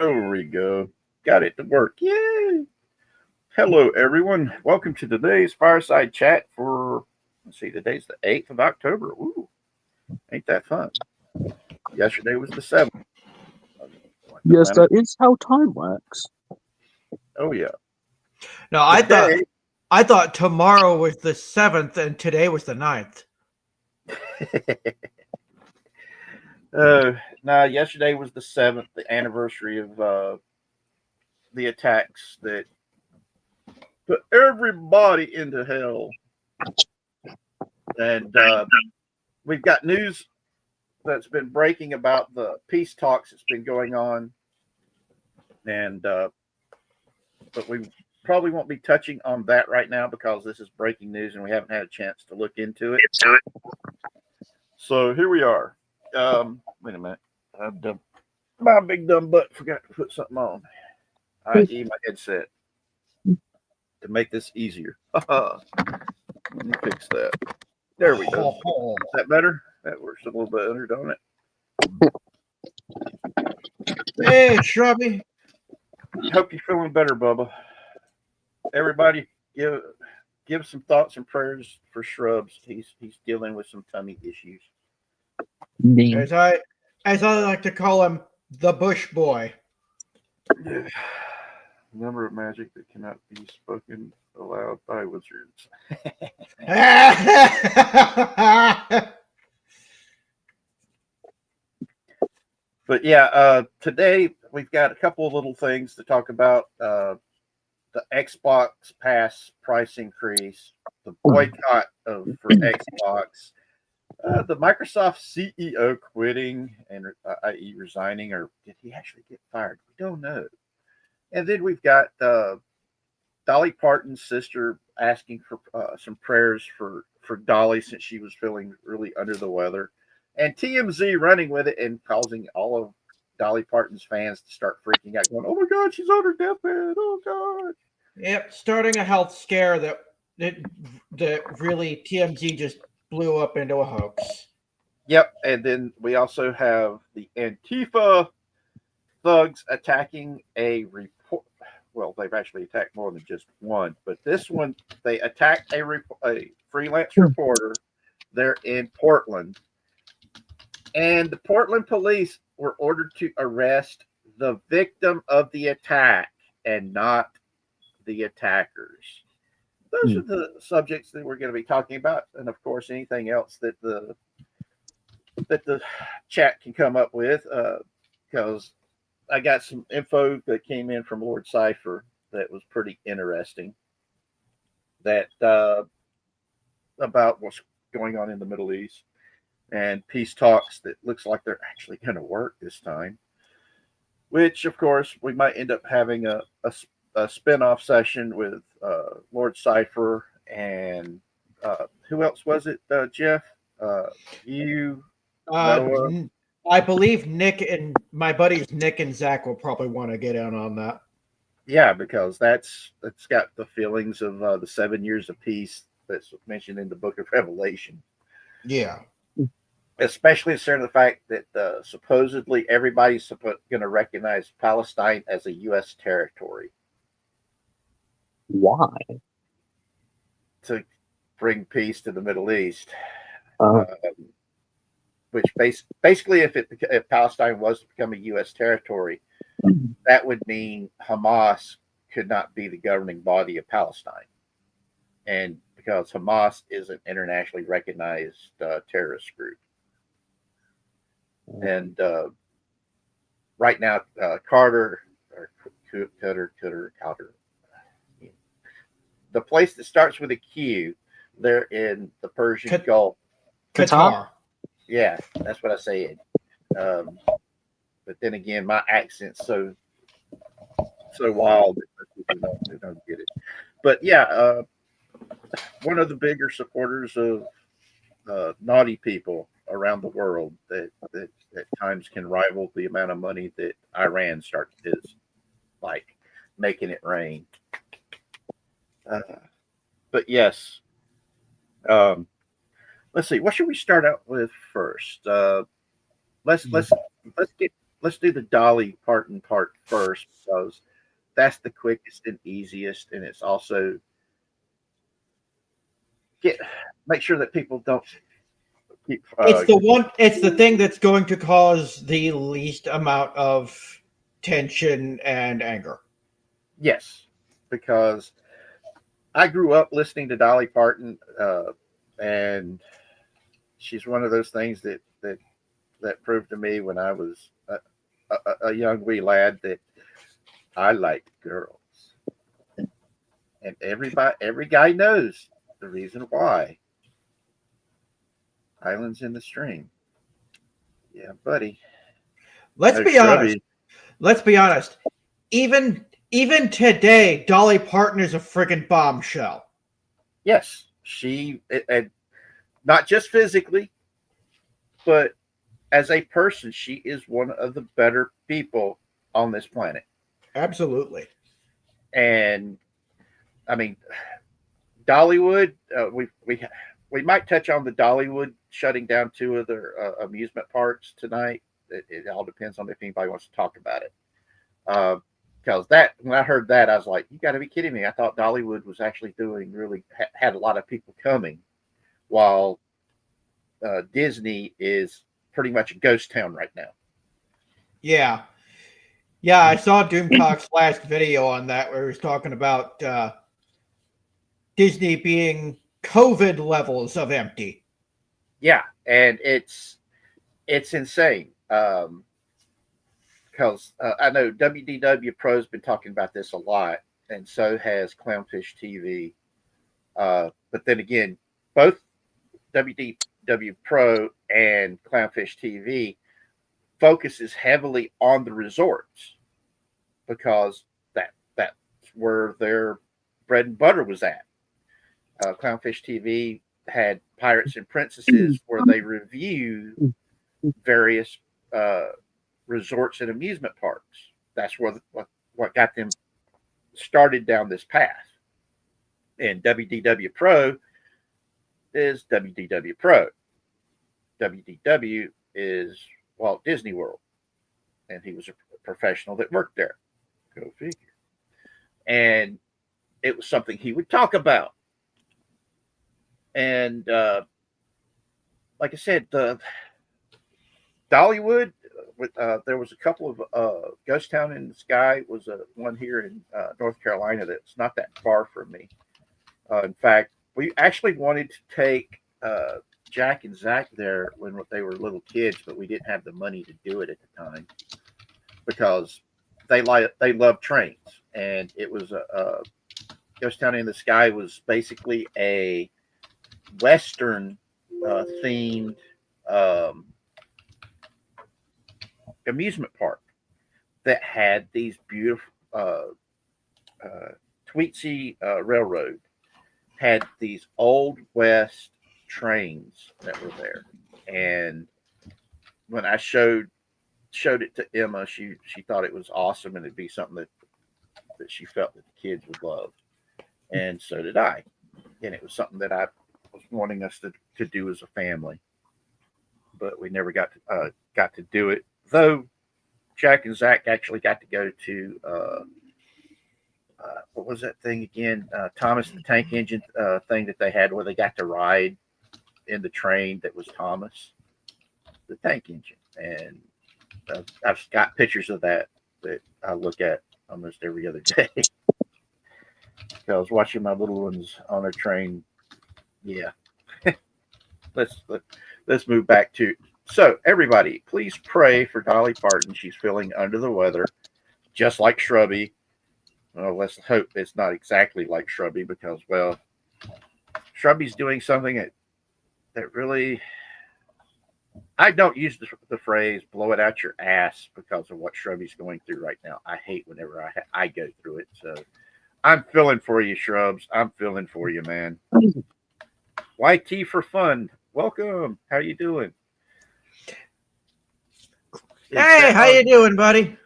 There we go. Got it to work. Yay! Hello, everyone. Welcome to today's Fireside Chat for, let's see, today's the 8th of October. Ooh, ain't that fun? Yesterday was the 7th. Yes, that is how time works. Oh, yeah. No, I Today- thought tomorrow was the 7th and today was the 9th. Yesterday was the 7th, the anniversary of the attacks that put everybody into hell. And we've got news that's been breaking about the peace talks that's been going on. And but we probably won't be touching on that right now because this is breaking news and we haven't had a chance to look into it. So here we are. Wait a minute. My big dumb butt forgot to put something on, i.e. my headset, to make this easier. Let me fix that. There we go. Is that better? That works a little better, don't it? Hey, Shrubby. Hope you're feeling better, Bubba. Everybody, give some thoughts and prayers for Shrubs. He's dealing with some tummy issues. As I like to call him, the Bush Boy. Number of magic that cannot be spoken aloud by wizards. But yeah, today we've got a couple of little things to talk about. The Xbox Pass price increase, the boycott for Xbox, the Microsoft CEO quitting and i.e. resigning, or did he actually get fired? We don't know. And then we've got Dolly Parton's sister asking for some prayers for Dolly since she was feeling really under the weather. And TMZ running with it and causing all of Dolly Parton's fans to start freaking out, going, "Oh my God, she's on her deathbed! Oh God!" Yep, starting a health scare that really TMZ just blew up into a hoax. Yep, and then we also have the ANTIFA thugs attacking a report. Well, they've actually attacked more than just one, but this one they attacked a freelance reporter there in Portland. And the Portland police were ordered to arrest the victim of the attack and not the attackers. Those are the subjects that we're going to be talking about. And of course, anything else that the chat can come up with, because I got some info that came in from Lord Cypher that was pretty interesting. That about what's going on in the Middle East. And peace talks that looks like they're actually going to work this time, which of course we might end up having a spin-off session with Lord Cypher and who else was it, Jeff? You, Noah. I believe Nick and my buddies Nick and Zach will probably want to get in on that. Yeah, because that's got the feelings of the 7 years of peace that's mentioned in the Book of Revelation. Yeah. Especially considering the fact that supposedly everybody's going to recognize Palestine as a U.S. territory. Why? To bring peace to the Middle East. Which basically, if Palestine was to become a U.S. territory, that would mean Hamas could not be the governing body of Palestine. And because Hamas is an internationally recognized terrorist group. And right now, Carter, the place that starts with a Q, they're in the Persian Gulf. Qatar. Yeah, that's what I said. But then again, my accent's so wild that people don't get it. But yeah, one of the bigger supporters of naughty people around the world that at times can rival the amount of money that Iran is like making it rain. But yes, let's see. What should we start out with first? Let's get let's do the Dolly Parton part first, because that's the quickest and easiest, and it's also make sure that people don't keep. It's the thing that's going to cause the least amount of tension and anger. Yes, because I grew up listening to Dolly Parton, and she's one of those things that proved to me when I was a young wee lad that I like girls, and every guy knows the reason why. Islands in the Stream. Yeah, buddy. Let's be honest. Let's be honest. Even today, Dolly Parton is a friggin' bombshell. Yes, she, and not just physically, but as a person, she is one of the better people on this planet. Absolutely. And I mean, Dollywood. We might touch on the Dollywood shutting down 2 of their amusement parks tonight. It all depends on if anybody wants to talk about it. Because when I heard that, I was like, "You got to be kidding me!" I thought Dollywood was actually doing had a lot of people coming, while Disney is pretty much a ghost town right now. Yeah, I saw Doomcock's last video on that where he was talking about Disney being COVID levels of empty. Yeah, and it's insane. Because I know WDW Pro's been talking about this a lot, and so has Clownfish TV. But then again, both WDW Pro and Clownfish TV focuses heavily on the resorts, because that's where their bread and butter was at. Clownfish TV had Pirates and Princesses, where they review various resorts and amusement parks. That's what got them started down this path. And WDW Pro is WDW Pro. WDW is Walt Disney World, and he was a professional that worked there. Go figure. And it was something he would talk about. And like I said, the Dollywood, there was a couple of Ghost Town in the Sky was one here in North Carolina that's not that far from me. In fact, we actually wanted to take Jack and Zach there when they were little kids, but we didn't have the money to do it at the time, because they love trains, and it was a Ghost Town in the Sky was basically a Western themed amusement park that had these beautiful Tweetsy Railroad had these old West trains that were there. And when I showed it to Emma, she thought it was awesome, and it'd be something that she felt that the kids would love. And so did I. And it was something that I was wanting us to do as a family, but we never got to do it. Though Jack and Zach actually got to go to what was that thing again? Thomas the Tank Engine thing that they had, where they got to ride in the train that was Thomas the Tank Engine, and I've got pictures of that I look at almost every other day. I was watching my little ones on a train. Yeah. Let's move back to. So everybody, please pray for Dolly Parton. She's feeling under the weather, just like Shrubby. Well, let's hope it's not exactly like Shrubby, because, well, Shrubby's doing something that really. I don't use the phrase "blow it out your ass" because of what Shrubby's going through right now. I hate whenever I go through it. So I'm feeling for you, Shrubs. I'm feeling for you, man. YT for fun. Welcome. How you doing? Hey, how you doing, buddy?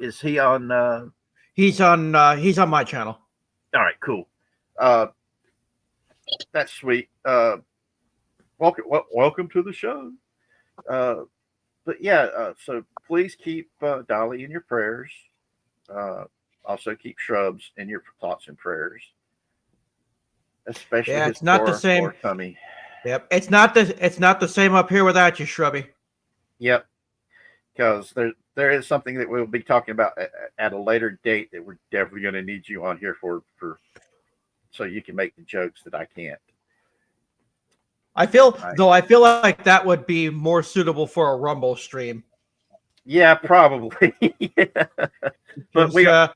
Is he on? He's on my channel. All right, cool. That's sweet. Welcome to the show. but yeah, so please keep Dolly in your prayers. Also keep Shrubs in your thoughts and prayers, especially Yeah, his it's not the same. poor tummy. Yep, it's not the same up here without you, Shrubby. Yep, because there is something that we'll be talking about at a later date that we're definitely going to need you on here for so you can make the jokes that I can't. I feel like that would be more suitable for a Rumble stream. Yeah, probably. Yeah. But we are,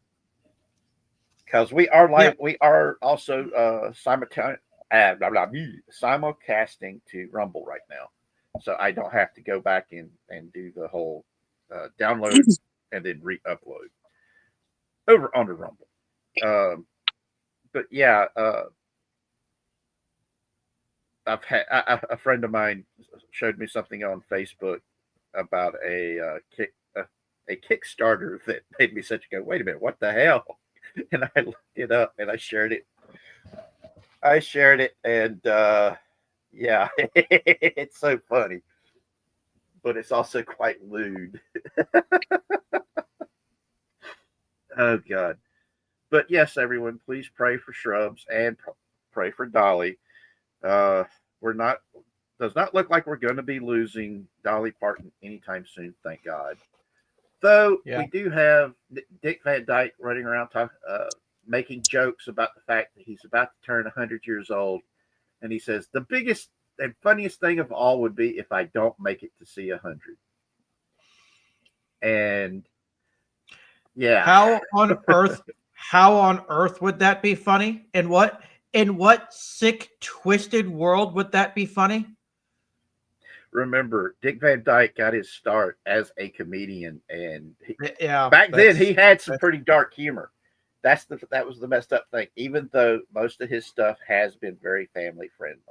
because we are we are also simulcasting to Rumble right now, so I don't have to go back and do the whole download and then re-upload over onto Rumble. But yeah, I've had a friend of mine showed me something on Facebook about a Kickstarter that made me such a go, wait a minute, what the hell? And I looked it up and I shared it. And yeah, it's so funny, but it's also quite lewd. Oh God. But yes, everyone, please pray for Shrubs and pray for Dolly. Does not look like we're going to be losing Dolly Parton anytime soon, thank God. Though we do have Dick Van Dyke running around making jokes about the fact that he's about to turn 100 years old. And he says, the biggest and funniest thing of all would be if I don't make it to see 100. And yeah. How on earth would that be funny? In what sick, twisted world would that be funny? Remember, Dick Van Dyke got his start as a comedian, and back then he had some pretty dark humor. That was the messed up thing. Even though most of his stuff has been very family friendly,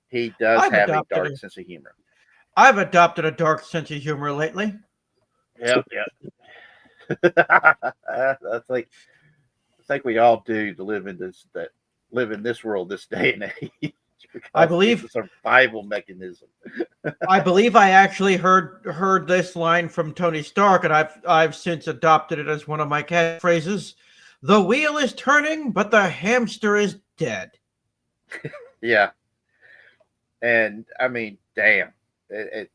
he does have a dark sense of humor. I've adopted a dark sense of humor lately. Yep. That's like we all do to live in this world this day and age. I believe it's a survival mechanism. I believe I actually heard this line from Tony Stark, and I've since adopted it as one of my catchphrases. The wheel is turning, but the hamster is dead. Yeah, and I mean, damn, that's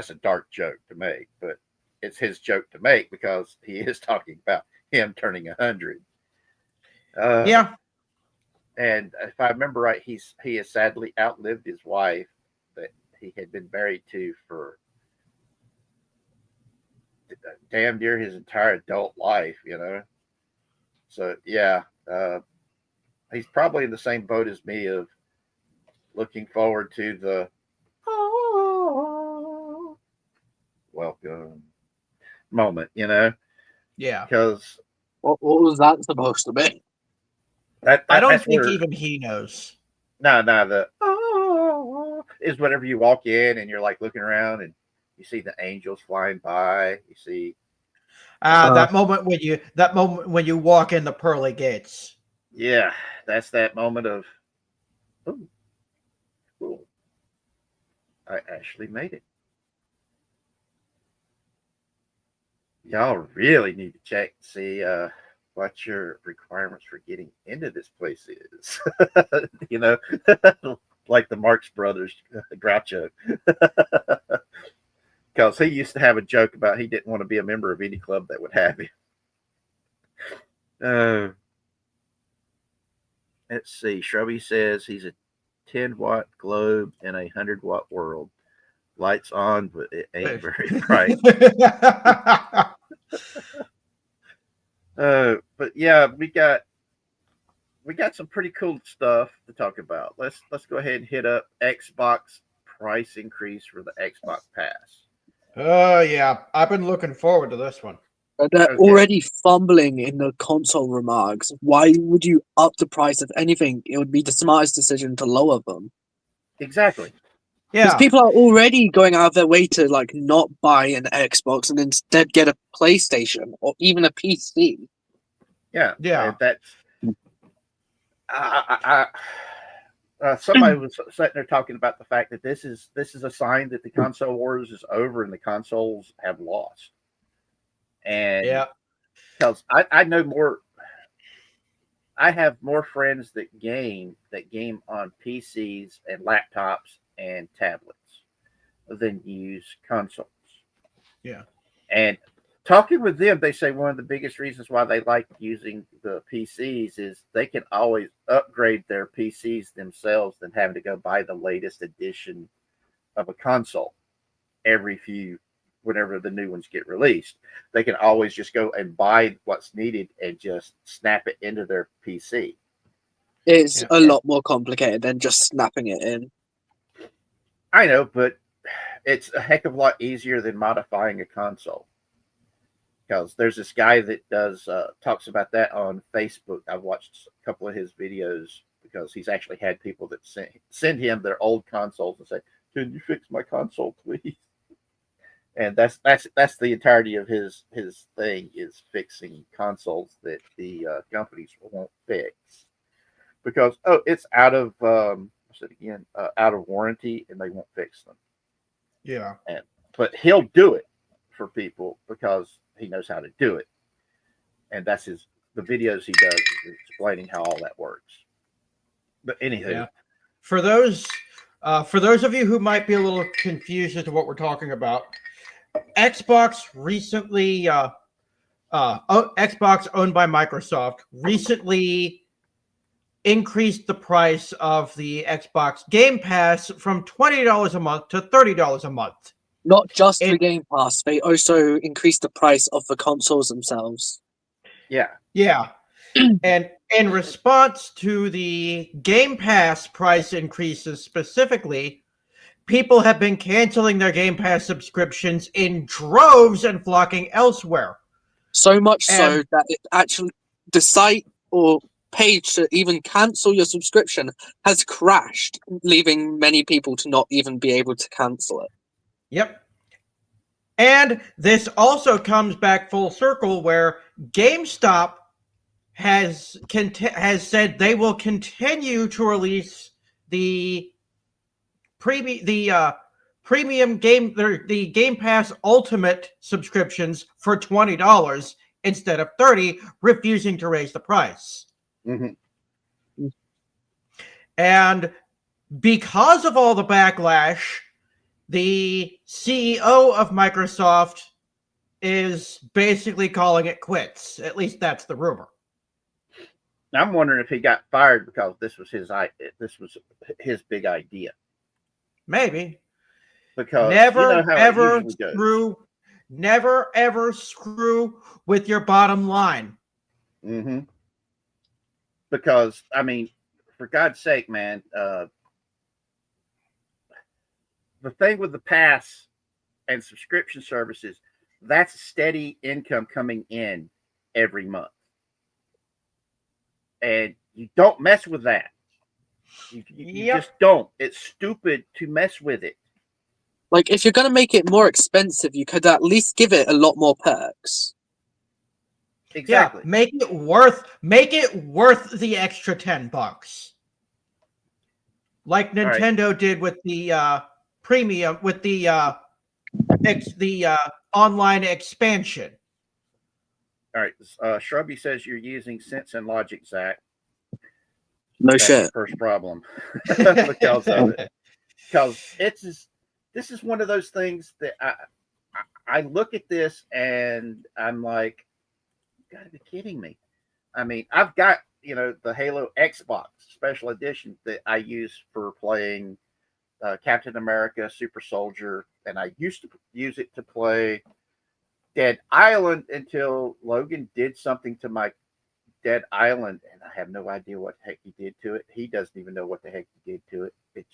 a dark joke to make, but it's his joke to make because he is talking about him turning 100. Yeah. And if I remember right, he has sadly outlived his wife that he had been married to for damn near his entire adult life, So yeah, he's probably in the same boat as me of looking forward to the welcome moment, Yeah. Because what was that supposed to be? I don't think even he knows. No, the is whenever you walk in and you're like looking around and you see the angels flying by. You see that moment when you walk in the pearly gates. Yeah, that's that moment of cool. I actually made it. Y'all really need to check and see what your requirements for getting into this place is. Like the Marx Brothers Groucho. Because he used to have a joke about he didn't want to be a member of any club that would have him. Let's see. Shrubby says he's a 10-watt globe in a 100-watt world. Lights on, but it ain't very bright. But yeah, we got some pretty cool stuff to talk about. Let's go ahead and hit up Xbox price increase for the Xbox Pass. Yeah, I've been looking forward to this one. They're already fumbling in the console remarks. Why would you up the price of anything? It would be the smartest decision to lower them. Exactly. Yeah. Because people are already going out of their way to not buy an Xbox and instead get a PlayStation or even a PC. Yeah. And that's somebody was sitting there talking about the fact that this is a sign that the console wars is over and the consoles have lost. And Yeah. because I know more, I have more friends that game on PCs and laptops and tablets than use consoles. Yeah. And talking with them, they say one of the biggest reasons why they like using the PCs is they can always upgrade their PCs themselves than having to go buy the latest edition of a console whenever the new ones get released. They can always just go and buy what's needed and just snap it into their PC. It's a lot more complicated than just snapping it in. I know, but it's a heck of a lot easier than modifying a console. Because there's this guy that does talks about that on Facebook. I've watched a couple of his videos because he's actually had people that send him their old consoles and say, "Can you fix my console, please?" And that's the entirety of his thing, is fixing consoles that the companies won't fix because it's out of out of warranty and they won't fix them. Yeah. But he'll do it for people because he knows how to do it, and that's the videos he does is explaining how all that works. But anywho, for those of you who might be a little confused as to what we're talking about, Xbox recently, Xbox owned by Microsoft, recently increased the price of the Xbox Game Pass from $20 a month to $30 a month. Not just the Game Pass, they also increased the price of the consoles themselves. Yeah. And in response to the Game Pass price increases specifically, people have been canceling their Game Pass subscriptions in droves and flocking elsewhere. So much so that it actually, the site or page to even cancel your subscription has crashed, leaving many people to not even be able to cancel it. Yep. And this also comes back full circle where GameStop has said they will continue to release the premium game, the Game Pass Ultimate subscriptions for $20 instead of $30, refusing to raise the price. Mm-hmm. And because of all the backlash, the CEO of Microsoft is basically calling it quits. At least that's the rumor. I'm wondering if he got fired because this was his big idea. Maybe. Because never ever screw with your bottom line. Mm-hmm. Because I mean, for God's sake, man, the thing with the pass and subscription services, that's steady income coming in every month. And you don't mess with that. You just don't. It's stupid to mess with it. Like, if you're going to make it more expensive, you could at least give it a lot more perks. Exactly. Yeah, make it worth the extra $10. Like Nintendo did with the premium, with the online expansion. All right. Shrubby says you're using Sense and Logic, Zach. That's shit. The first problem because of it. Because this is one of those things that I look at this and I'm like, you gotta be kidding me. I mean, I've got the Halo Xbox Special Edition that I use for playing Captain America, Super Soldier, and I used to use it to play Dead Island until Logan did something to my Dead Island, and I have no idea what the heck he did to it. He doesn't even know what the heck he did to it. It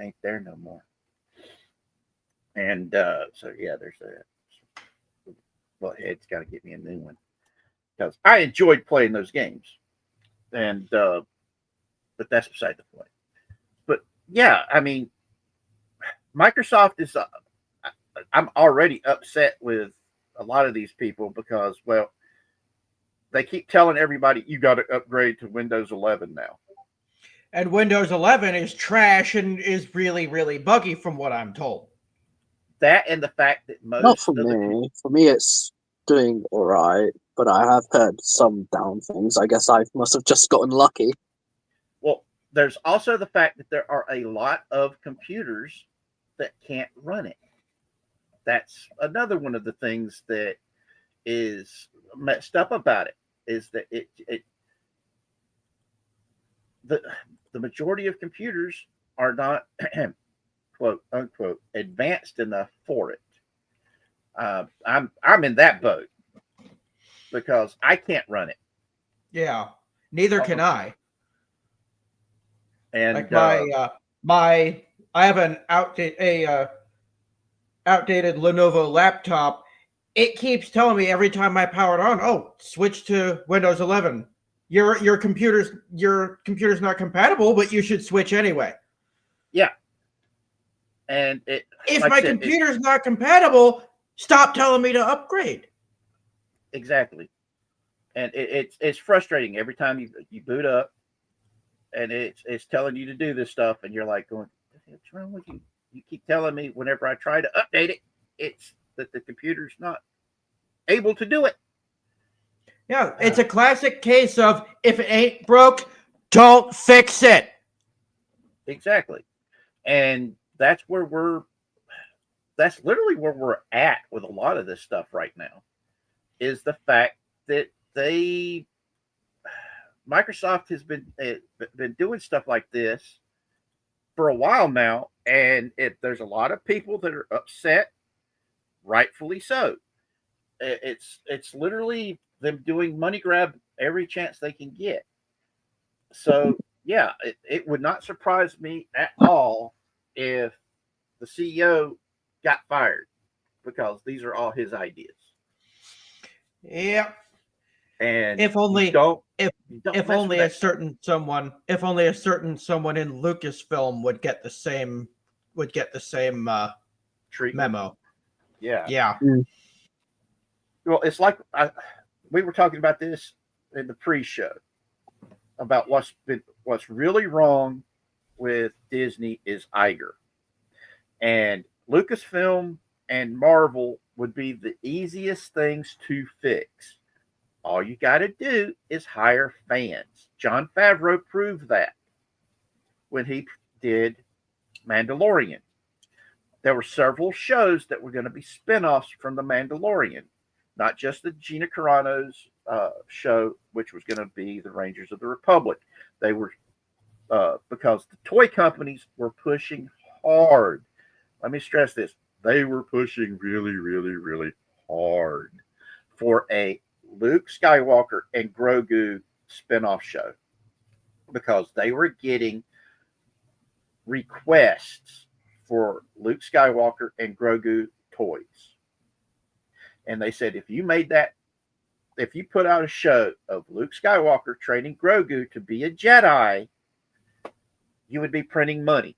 ain't there no more. And so yeah, there's a it's got to get me a new one because I enjoyed playing those games, and but that's beside the point. But yeah, I mean, Microsoft is. I'm already upset with a lot of these people because, well, they keep telling everybody you got to upgrade to Windows 11 now. And Windows 11 is trash and is really, really buggy from what I'm told. That and the fact that most Not for of the me. For me, it's doing alright, but I have heard some down things. I guess I must have just gotten lucky. well, there's also the fact that there are a lot of computers that can't run it. That's another one of the things that is messed up about it, is that the majority of computers are not quote unquote advanced enough for it. I'm in that boat because I can't run it. Yeah, neither can I. And Like I have an outdated Lenovo laptop. It keeps telling me every time I power it on, "Oh, switch to Windows 11. Your computer's not compatible, but you should switch anyway." yeah, and If my computer's not compatible, stop telling me to upgrade. Exactly, and it's frustrating every time you boot up, and it's telling you to do this stuff, and you're like going, "What's wrong with you? You keep telling me whenever I try to update it, it's that the computer's not able to do it." Yeah, it's a classic case of if it ain't broke, don't fix it. Exactly, and that's literally where we're at with a lot of this stuff right now, is the fact that Microsoft has been doing stuff like this for a while now, and there's a lot of people that are upset, rightfully so. It's literally them doing money grab every chance they can get. So yeah, it would not surprise me at all if the CEO got fired, because these are all his ideas. Yeah. And if only a certain someone in Lucasfilm would get the same treatment. memo. Yeah. Yeah. Well, it's like we were talking about this in the pre-show about what's really wrong with Disney is Iger, and Lucasfilm and Marvel would be the easiest things to fix. All you got to do is hire fans. Jon Favreau proved that when he did Mandalorian. There were several shows that were going to be spinoffs from the Mandalorian, not just the Gina Carano's show, which was going to be the Rangers of the Republic. They were because the toy companies were pushing hard. Let me stress this: they were pushing really, really, really hard for a Luke Skywalker and Grogu spinoff show, because they were getting requests for Luke Skywalker and Grogu toys. And they said, if you put out a show of Luke Skywalker training Grogu to be a Jedi, you would be printing money.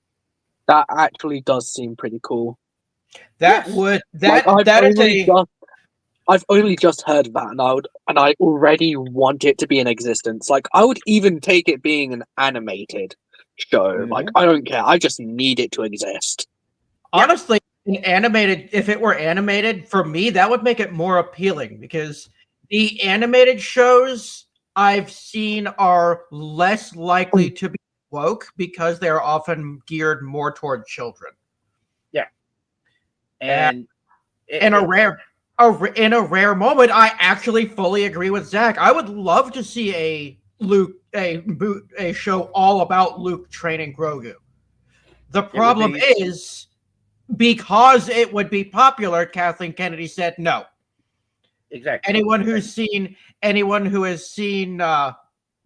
That actually does seem pretty cool. I've only just heard of that, and I already want it to be in existence. Like, I would even take it being an animated show. Mm-hmm. Like, I don't care. I just need it to exist. Honestly, if it were animated, for me, that would make it more appealing, because the animated shows I've seen are less likely to be woke because they're often geared more toward children. Yeah. And in a rare moment, I actually fully agree with Zach. I would love to see a show all about Luke training Grogu. The problem is, because it would be popular, Kathleen Kennedy said no. Exactly. Anyone who has seen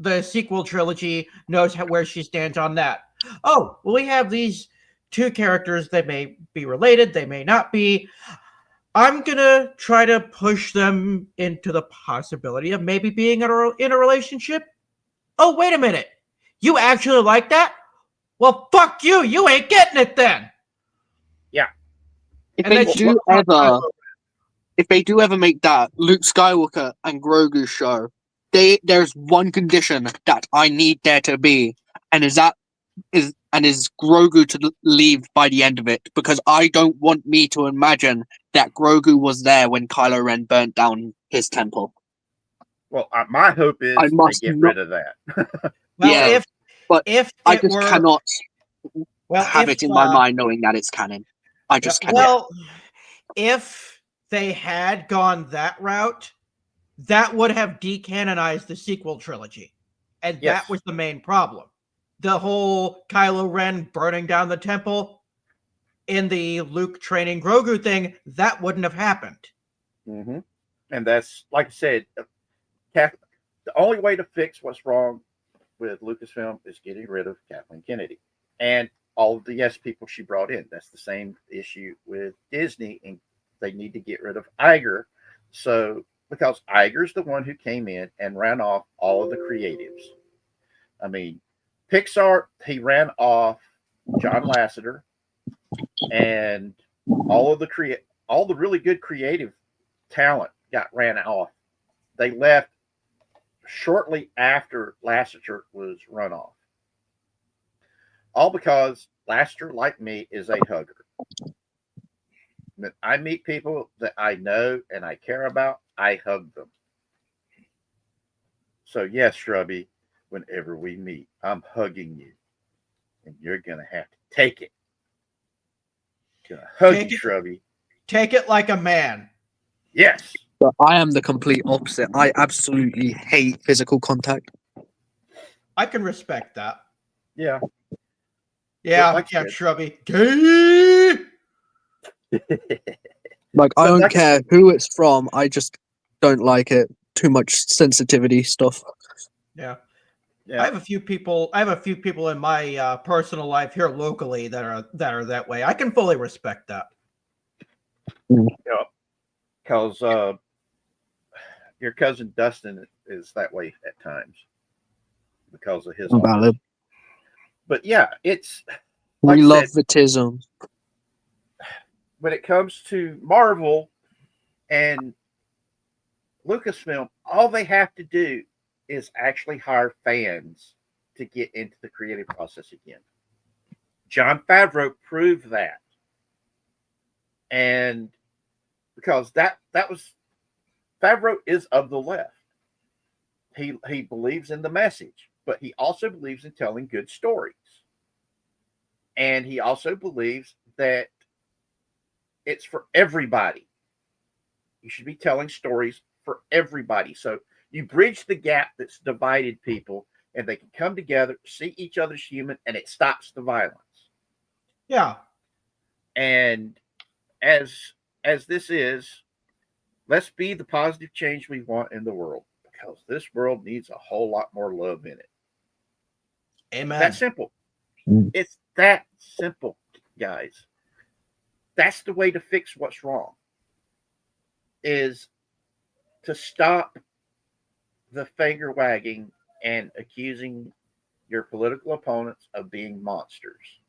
the sequel trilogy knows where she stands on that. Oh, well, we have these two characters. They may be related. They may not be. I'm going to try to push them into the possibility of maybe being in a relationship. Oh, wait a minute. You actually like that? Well, fuck you. You ain't getting it then. Yeah. If they do ever make that Luke Skywalker and Grogu show, there's one condition that I need there to be, And is Grogu to leave by the end of it? Because I don't want me to imagine that Grogu was there when Kylo Ren burnt down his temple. Well, my hope is I they must get not- rid of that. Well, Yeah, but if I it just were, cannot well, have if, it in my mind knowing that it's canon. I just cannot. well, if they had gone that route, that would have decanonized the sequel trilogy, and Yes. that was the main problem. The whole Kylo Ren burning down the temple in the Luke training Grogu thing, that wouldn't have happened. Mm-hmm. And that's, like I said, the only way to fix what's wrong with Lucasfilm is getting rid of Kathleen Kennedy and all of the yes people she brought in. That's the same issue with Disney, and they need to get rid of Iger. So, because Iger's the one who came in and ran off all of the creatives. I mean, Pixar, he ran off John Lasseter and all the really good creative talent ran off. They left shortly after Lasseter was run off. All because Lasseter, like me, is a hugger. When I meet people that I know and I care about, I hug them. So yes, Shrubby, whenever we meet, I'm hugging you. And you're going to have to take it. I'm going to hug Take you, it. Shrubby. Take it like a man. Yes. But I am the complete opposite. I absolutely hate physical contact. I can respect that. Yeah. Yeah, Like yeah, I said. Shrubby. Gay! Like, I But don't like I care said- who it's from. I just don't like it. Too much sensitivity stuff. Yeah. Yeah. I have a few people in my personal life here locally that are that way. I can fully respect that. Because your cousin Dustin is that way at times because of his Valid. But yeah, it's We like I love said, Vitism. when it comes to Marvel and Lucasfilm, all they have to do is actually hire fans to get into the creative process again. Jon Favreau proved that. And because that was Favreau is of the left. He believes in the message, but he also believes in telling good stories. And he also believes that it's for everybody. You should be telling stories for everybody. So you bridge the gap that's divided people, and they can come together, see each other's human, and it stops the violence. Yeah. And as this is, let's be the positive change we want in the world, because this world needs a whole lot more love in it. Amen. That's simple. It's that simple, guys. That's the way to fix what's wrong, is to stop the finger wagging and accusing your political opponents of being monsters.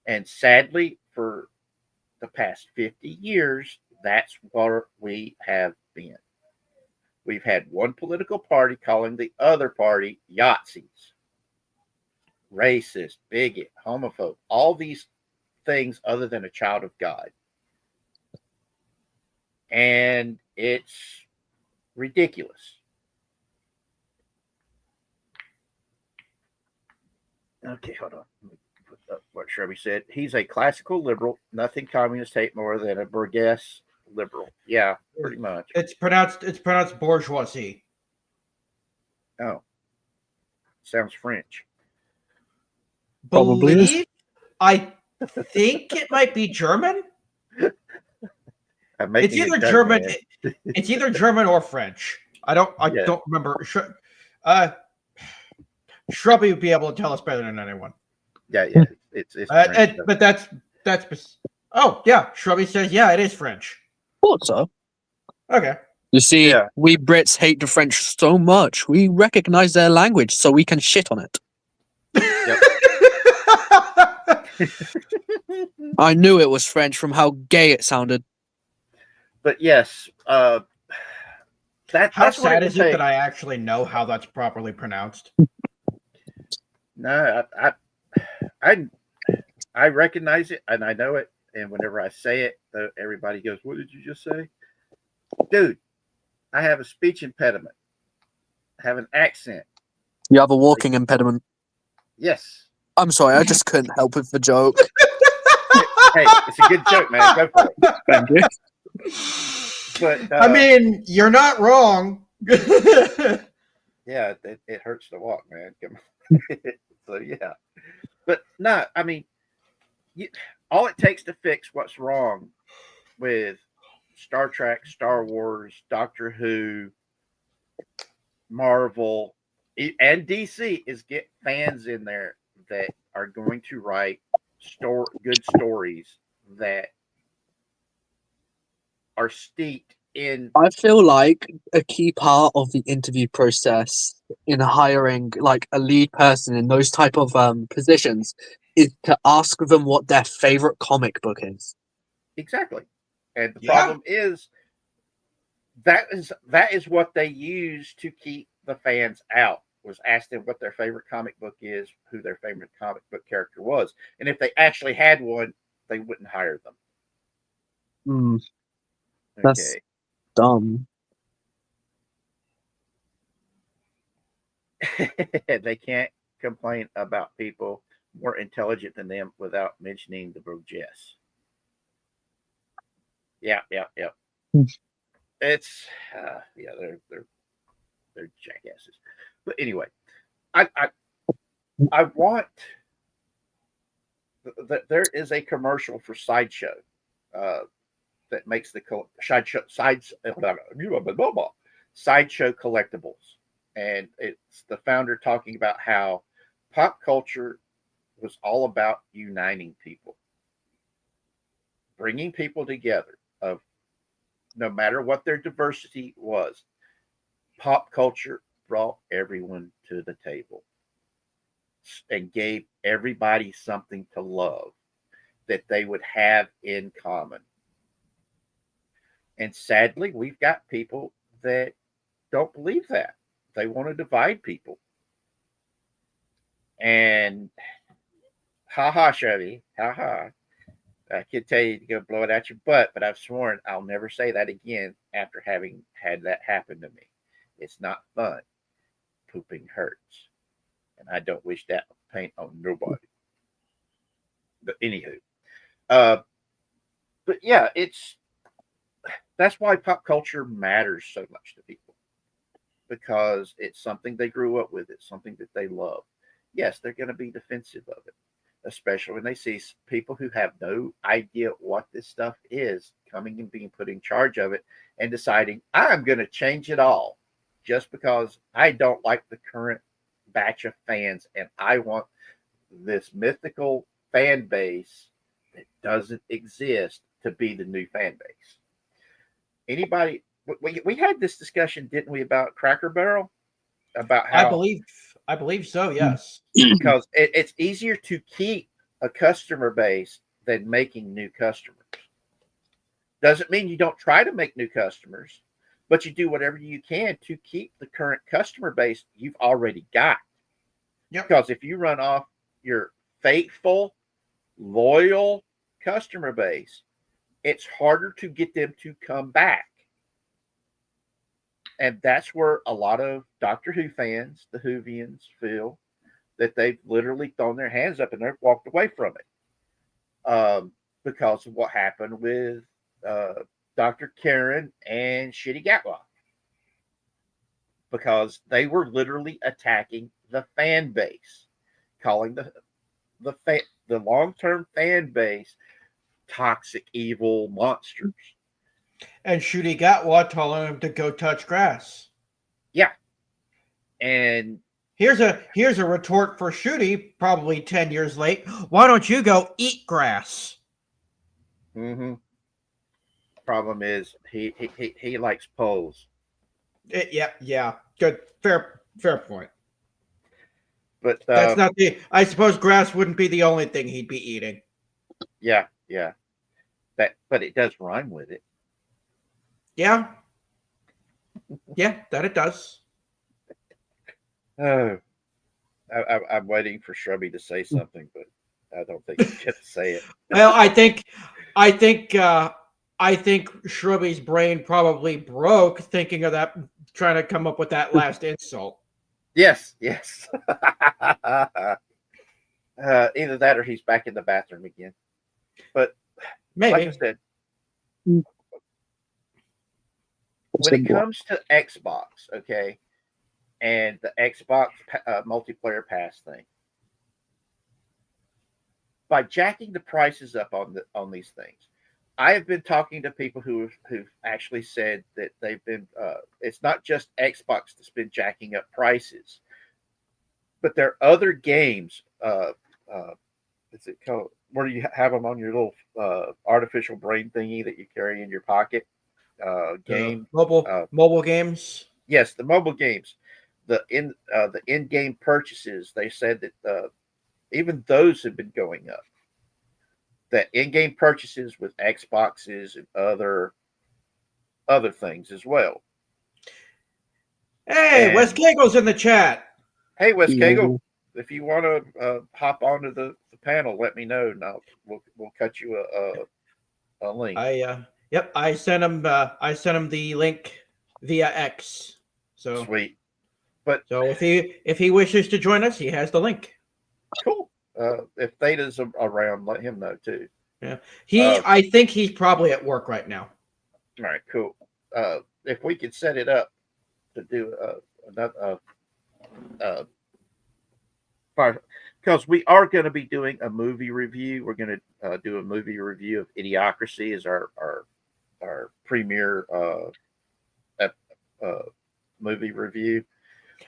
And sadly, for the past 50 years, that's what we have been. We've had one political party calling the other party Yahtzees, racist, bigot, homophobe, all these things other than a child of God. And it's ridiculous. Okay, hold on. Let me put up what Sherby said. He's a classical liberal. Nothing communists hate more than a bourgeois liberal. Yeah, pretty much. It's pronounced bourgeoisie. Oh, sounds French. Probably is. Believe? I think it might be German. I'm It's making a either joke, German. man. It's either German or French. I don't remember. Shrubby would be able to tell us better than anyone. Yeah. It's French. But that's. Oh yeah, Shrubby says it is French. Thought so. Okay. You see, Yeah. we Brits hate the French so much. We recognize their language so we can shit on it. I knew it was French from how gay it sounded. But yes, How that's what sad it is will it take. that I actually know how that's properly pronounced? No, I I recognize it and I know it. And whenever I say it, everybody goes, "What did you just say, dude?" I have a speech impediment. I have an accent. You have a walking impediment. Yes. I'm sorry, I just couldn't help with the joke. Hey, it's a good joke, man. Go for it. Thank you. But I mean, you're not wrong. yeah, it hurts to walk, man. Come on. So yeah, but no, I mean, you, all it takes to fix what's wrong with Star Trek, Star Wars, Doctor Who, Marvel, and DC is get fans in there that are going to write good stories that are steeped in. I feel like a key part of the interview process in hiring like a lead person in those type of positions is to ask them what their favorite comic book is. Exactly. And the Yeah. problem is that is what they use to keep the fans out, was ask them what their favorite comic book is, who their favorite comic book character was. And if they actually had one, they wouldn't hire them. Hmm, that's Okay. dumb. They can't complain about people more intelligent than them without mentioning the word yes. Yeah, yeah, yeah. It's yeah, they're jackasses. But anyway, I I, I want there is a commercial for Sideshow uh, that makes the sideshow collectibles, and it's the founder talking about how pop culture was all about uniting people, bringing people together of no matter what their diversity was. Pop culture brought everyone to the table and gave everybody something to love that they would have in common. And sadly, we've got people that don't believe that. They want to divide people. And haha, Chevy, haha. I could tell you to go blow it out your butt, but I've sworn I'll never say that again after having had that happen to me. It's not fun. Pooping hurts. And I don't wish that pain on nobody. But anywho, uh, but yeah, that's why pop culture matters so much to people, because it's something they grew up with. It's something that they love. Yes, they're going to be defensive of it, especially when they see people who have no idea what this stuff is coming and being put in charge of it and deciding, I'm going to change it all just because I don't like the current batch of fans and I want this mythical fan base that doesn't exist to be the new fan base. Anybody, we had this discussion, didn't we, about Cracker Barrel? About I how believe so. Yes. because it's easier to keep a customer base than making new customers. Doesn't mean you don't try to make new customers, but you do whatever you can to keep the current customer base you've already got. Yep. Because if you run off your faithful, loyal customer base, it's harder to get them to come back. And that's where a lot of Doctor Who fans, the Whovians, feel that they've literally thrown their hands up and they've walked away from it because of what happened with Dr. Karen and Shitty Gatwa. Because they were literally attacking the fan base, calling the long-term fan base toxic, evil monsters. And Shooty Gatwa telling him to go touch grass. Yeah. And Here's a retort for Shooty, probably 10 years late. Why don't you go eat grass? problem is he likes poles. Yeah. Good. Fair point. But That's not the. I suppose grass wouldn't be the only thing he'd be eating. yeah. But it does rhyme with it. Yeah, that it does. Oh, I'm waiting for Shrubby to say something, but I don't think he's going to say it. Well, I think Shrubby's brain probably broke thinking of that, trying to come up with that last insult. Yes. Either that or he's back in the bathroom again. But Maybe. like I said, Mm. when it comes to Xbox, okay, and the Xbox multiplayer pass thing, by jacking the prices up on these things, I have been talking to people who've actually said that they've been. It's not just Xbox that's been jacking up prices, but there are other games. Is it called? Where you have them on your little artificial brain thingy that you carry in your pocket? Game mobile games. Yes, the mobile games. The in-game purchases. They said that even those have been going up. That in-game purchases with Xboxes and other things as well. Hey, Wes Kegel's in the chat. Hey, Wes Kegel, if you want to hop onto the panel, let me know, and we'll cut you a link. I sent him the link via X. So sweet. So if he wishes to join us, he has the link. Cool. If Theta's around, let him know too. Yeah, I think he's probably at work right now. All right, cool. If we could set it up to do another because we are going to be doing a movie review. We're going to do a movie review of Idiocracy as our premiere movie review.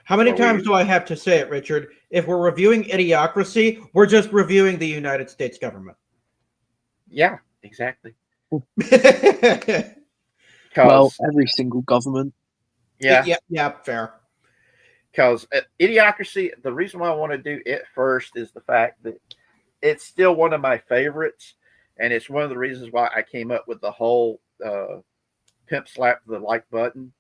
How many times do I have to say it, Richard? If we're reviewing Idiocracy, we're just reviewing the United States government. Yeah, exactly. Well, every single government. Yeah, fair. Because Idiocracy, the reason why I want to do it first is the fact that it's still one of my favorites, and it's one of the reasons why I came up with the whole pimp slap the like button,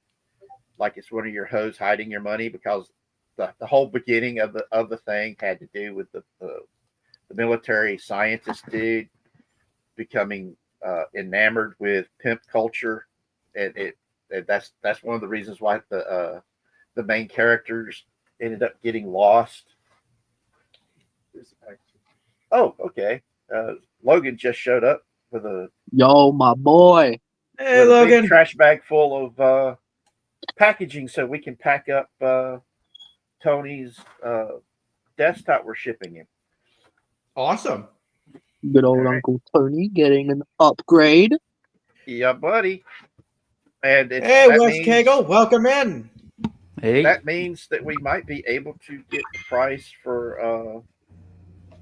like it's one of your hoes hiding your money, because the whole beginning of the thing had to do with the military scientist dude becoming enamored with pimp culture, and that's one of the reasons why the main characters ended up getting lost. Oh, okay. Logan just showed up with a my boy. Hey, Logan. Big trash bag full of packaging so we can pack up Tony's desktop we're shipping him. Awesome. Good old Uncle Tony getting an upgrade. Yeah, buddy. And hey, Wes Kegel, welcome in. Hey. That means that we might be able to get the price for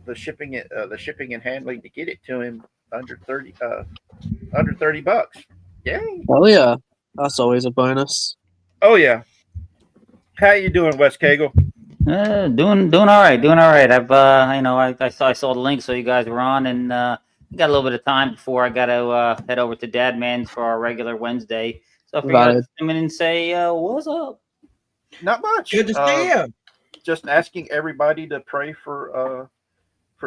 the shipping and handling to get it to him under $30. Yay! Oh yeah, that's always a bonus. Oh yeah. How you doing, Wes Kegel? Doing all right. I've I saw the link, so you guys were on, and got a little bit of time before I got to head over to Dad Man's for our regular Wednesday. So I figured I'd come in and say what's up. Not much. Good to see you. Just asking everybody to pray for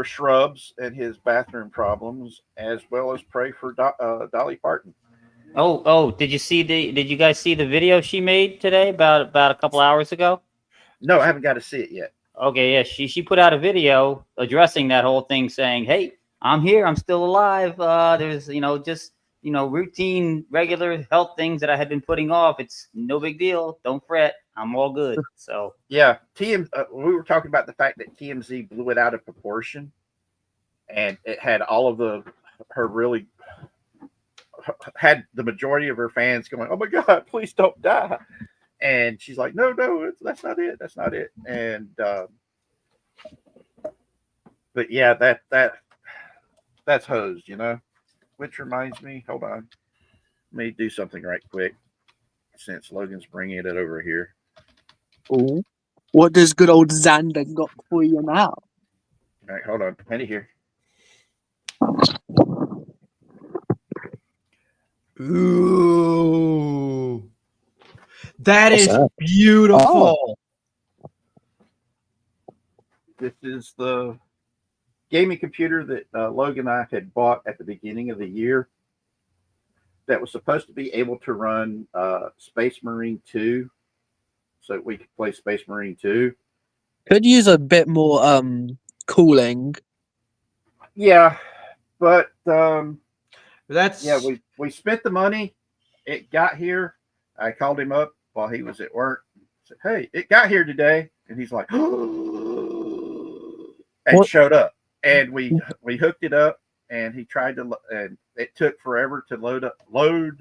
Shrubs and his bathroom problems, as well as pray for Dolly Parton. Oh! Did you guys see the video she made today about a couple hours ago? No, I haven't got to see it yet. Okay, yeah, she put out a video addressing that whole thing, saying, "Hey, I'm here. I'm still alive. There's just routine, regular health things that I had been putting off. It's no big deal. Don't fret. I'm all good." So yeah, we were talking about the fact that TMZ blew it out of proportion, and it had all of had the majority of her fans going, "Oh my God, please don't die." And she's like, no, that's not it. That's not it. And, but yeah, that's hosed, which reminds me, hold on. Let me do something right quick since Logan's bringing it over here. Oh, what does good old Xander got for you now? All right, hold on. Hand it here. Ooh. That is beautiful. This is the gaming computer that Logan and I had bought at the beginning of the year that was supposed to be able to run Space Marine 2 so we could play Space Marine 2. Could use a bit more cooling. Yeah, but That's yeah, we spent the money. It got here. I called him up while he was at work. Said, "Hey, it got here today," and he's like, and What? showed up. And we hooked it up, and he tried to, and it took forever to download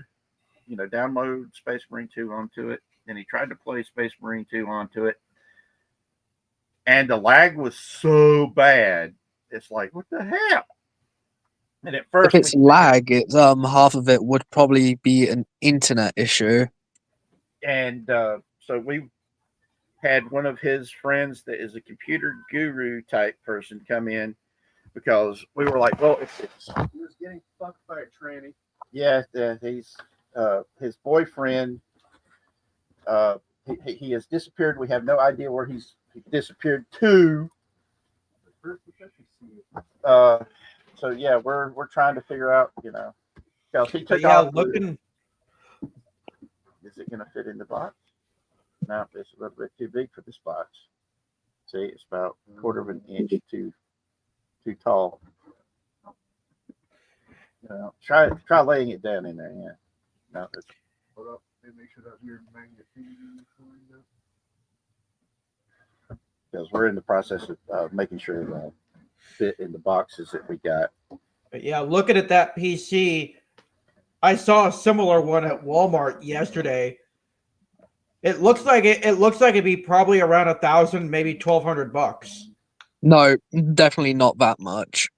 Space Marine 2 onto it. And he tried to play Space Marine 2 onto it, and the lag was so bad. It's like, what the hell? And at first, If it's lag, it's half of it would probably be an internet issue. and so we had one of his friends that is a computer guru type person come in because we were like, well, if he was getting fucked by a tranny, yeah, he's his boyfriend. He has disappeared. We have no idea where he disappeared to. So yeah, we're trying to figure out, because he took off. looking. Is it going to fit in the box? No, it's a little bit too big for this box. See, it's about a quarter of an inch too tall. Try laying it down in there. Yeah. No, hold up. Make sure that your magnet because we're in the process of making sure that fit in the boxes that we got. But yeah, looking at that PC, I saw a similar one at Walmart yesterday. It looks like it'd be probably around 1,000, maybe $1,200. No, definitely not that much.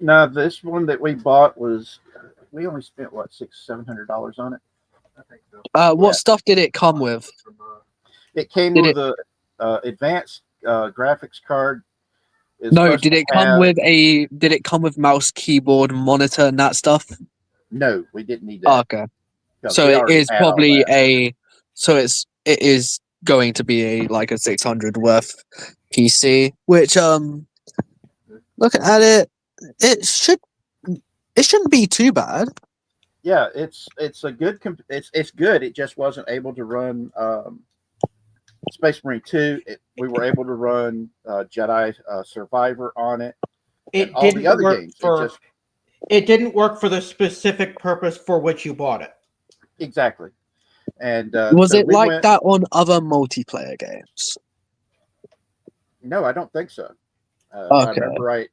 No, this one that we bought we only spent what $600-700 on it. I think so. What stuff did it come with? It came with a advanced graphics card. No, did it come with mouse, keyboard, monitor, and that stuff? No, we didn't need Oh, that. okay. 'Cause So we it already is had all probably that. it is going to be a 600 worth PC, which looking at it, it shouldn't be too bad. Yeah, it's a good it's good. It just wasn't able to run Space Marine 2. We were able to run Jedi Survivor on it. It all didn't the other work games. it didn't work for the specific purpose for which you bought it. Exactly. And Was so it like that on other multiplayer games? No, I don't think so. If Okay. I remember right,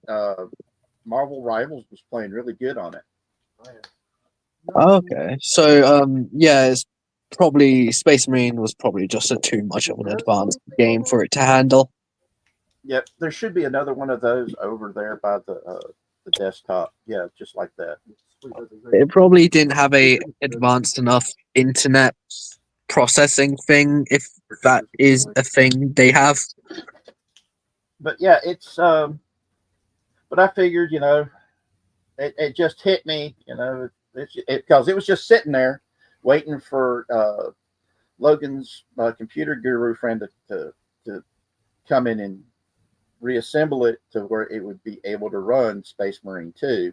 Marvel Rivals was playing really good on it. Okay, so yeah, it's probably Space Marine was probably just too much of an advanced game for it to handle. Yep, there should be another one of those over there by the desktop. Yeah, just like that. It probably didn't have a advanced enough internet processing thing, if that is a thing they have. But yeah, it's but I figured, it just hit me, because it was just sitting there waiting for Logan's computer guru friend to come in and reassemble it to where it would be able to run Space Marine 2.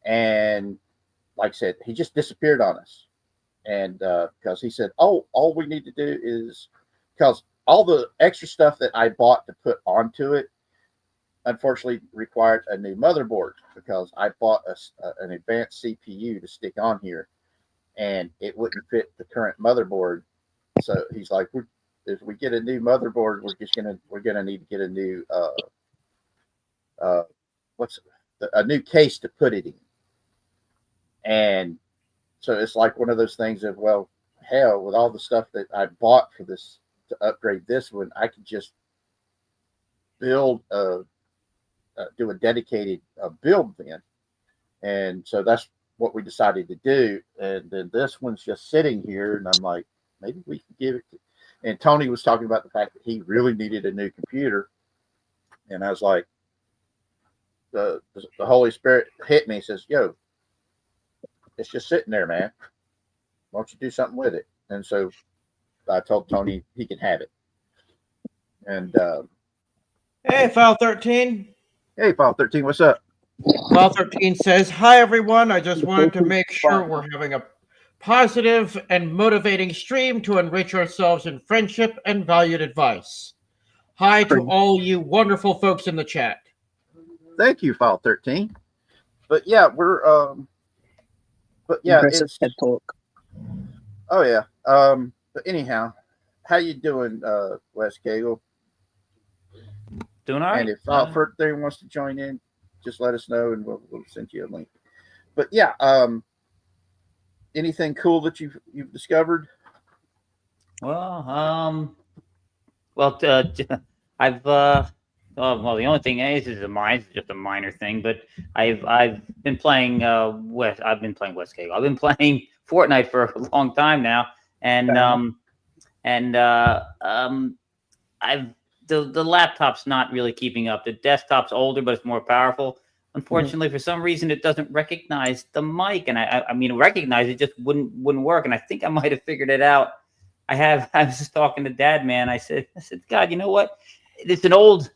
And like I said, he just disappeared on us. And because he said, oh, all we need to do is, because all the extra stuff that I bought to put onto it, unfortunately required a new motherboard, because I bought an advanced CPU to stick on here, and it wouldn't fit the current motherboard. So he's like, if we get a new motherboard, we're gonna need to get a new a new case to put it in. And so it's like one of those things of, well, hell, with all the stuff that I bought for this to upgrade this one, I could just build do a dedicated build then. And so that's what we decided to do. And then this one's just sitting here, and I'm like, maybe we can give it to, and Tony was talking about the fact that he really needed a new computer. And I was like, the Holy Spirit hit me and says, yo, it's just sitting there, man. Why don't you do something with it? And so I told Tony he can have it. And Hey, File 13. Hey, File 13, what's up? File 13 says, "Hi, everyone. I just wanted to make sure we're having a positive and motivating stream to enrich ourselves in friendship and valued advice. Hi to all you wonderful folks in the chat." Thank you, File 13. But yeah, Aggressive head talk. Oh yeah. But anyhow, how you doing, Wes Cagle? Doing all right. And if File 13 wants to join in, just let us know and we'll send you a link. But yeah, anything cool that you've discovered? Well, I've well, the only thing is just a minor thing, but I've been playing I've been playing West Cable. I've been playing Fortnite for a long time now, and the laptop's not really keeping up. The desktop's older, but it's more powerful. Unfortunately, for some reason, it doesn't recognize the mic, and I mean, recognize it just wouldn't work. And I think I might have figured it out. I was just talking to Dad, man. I said, God, you know what? It's an old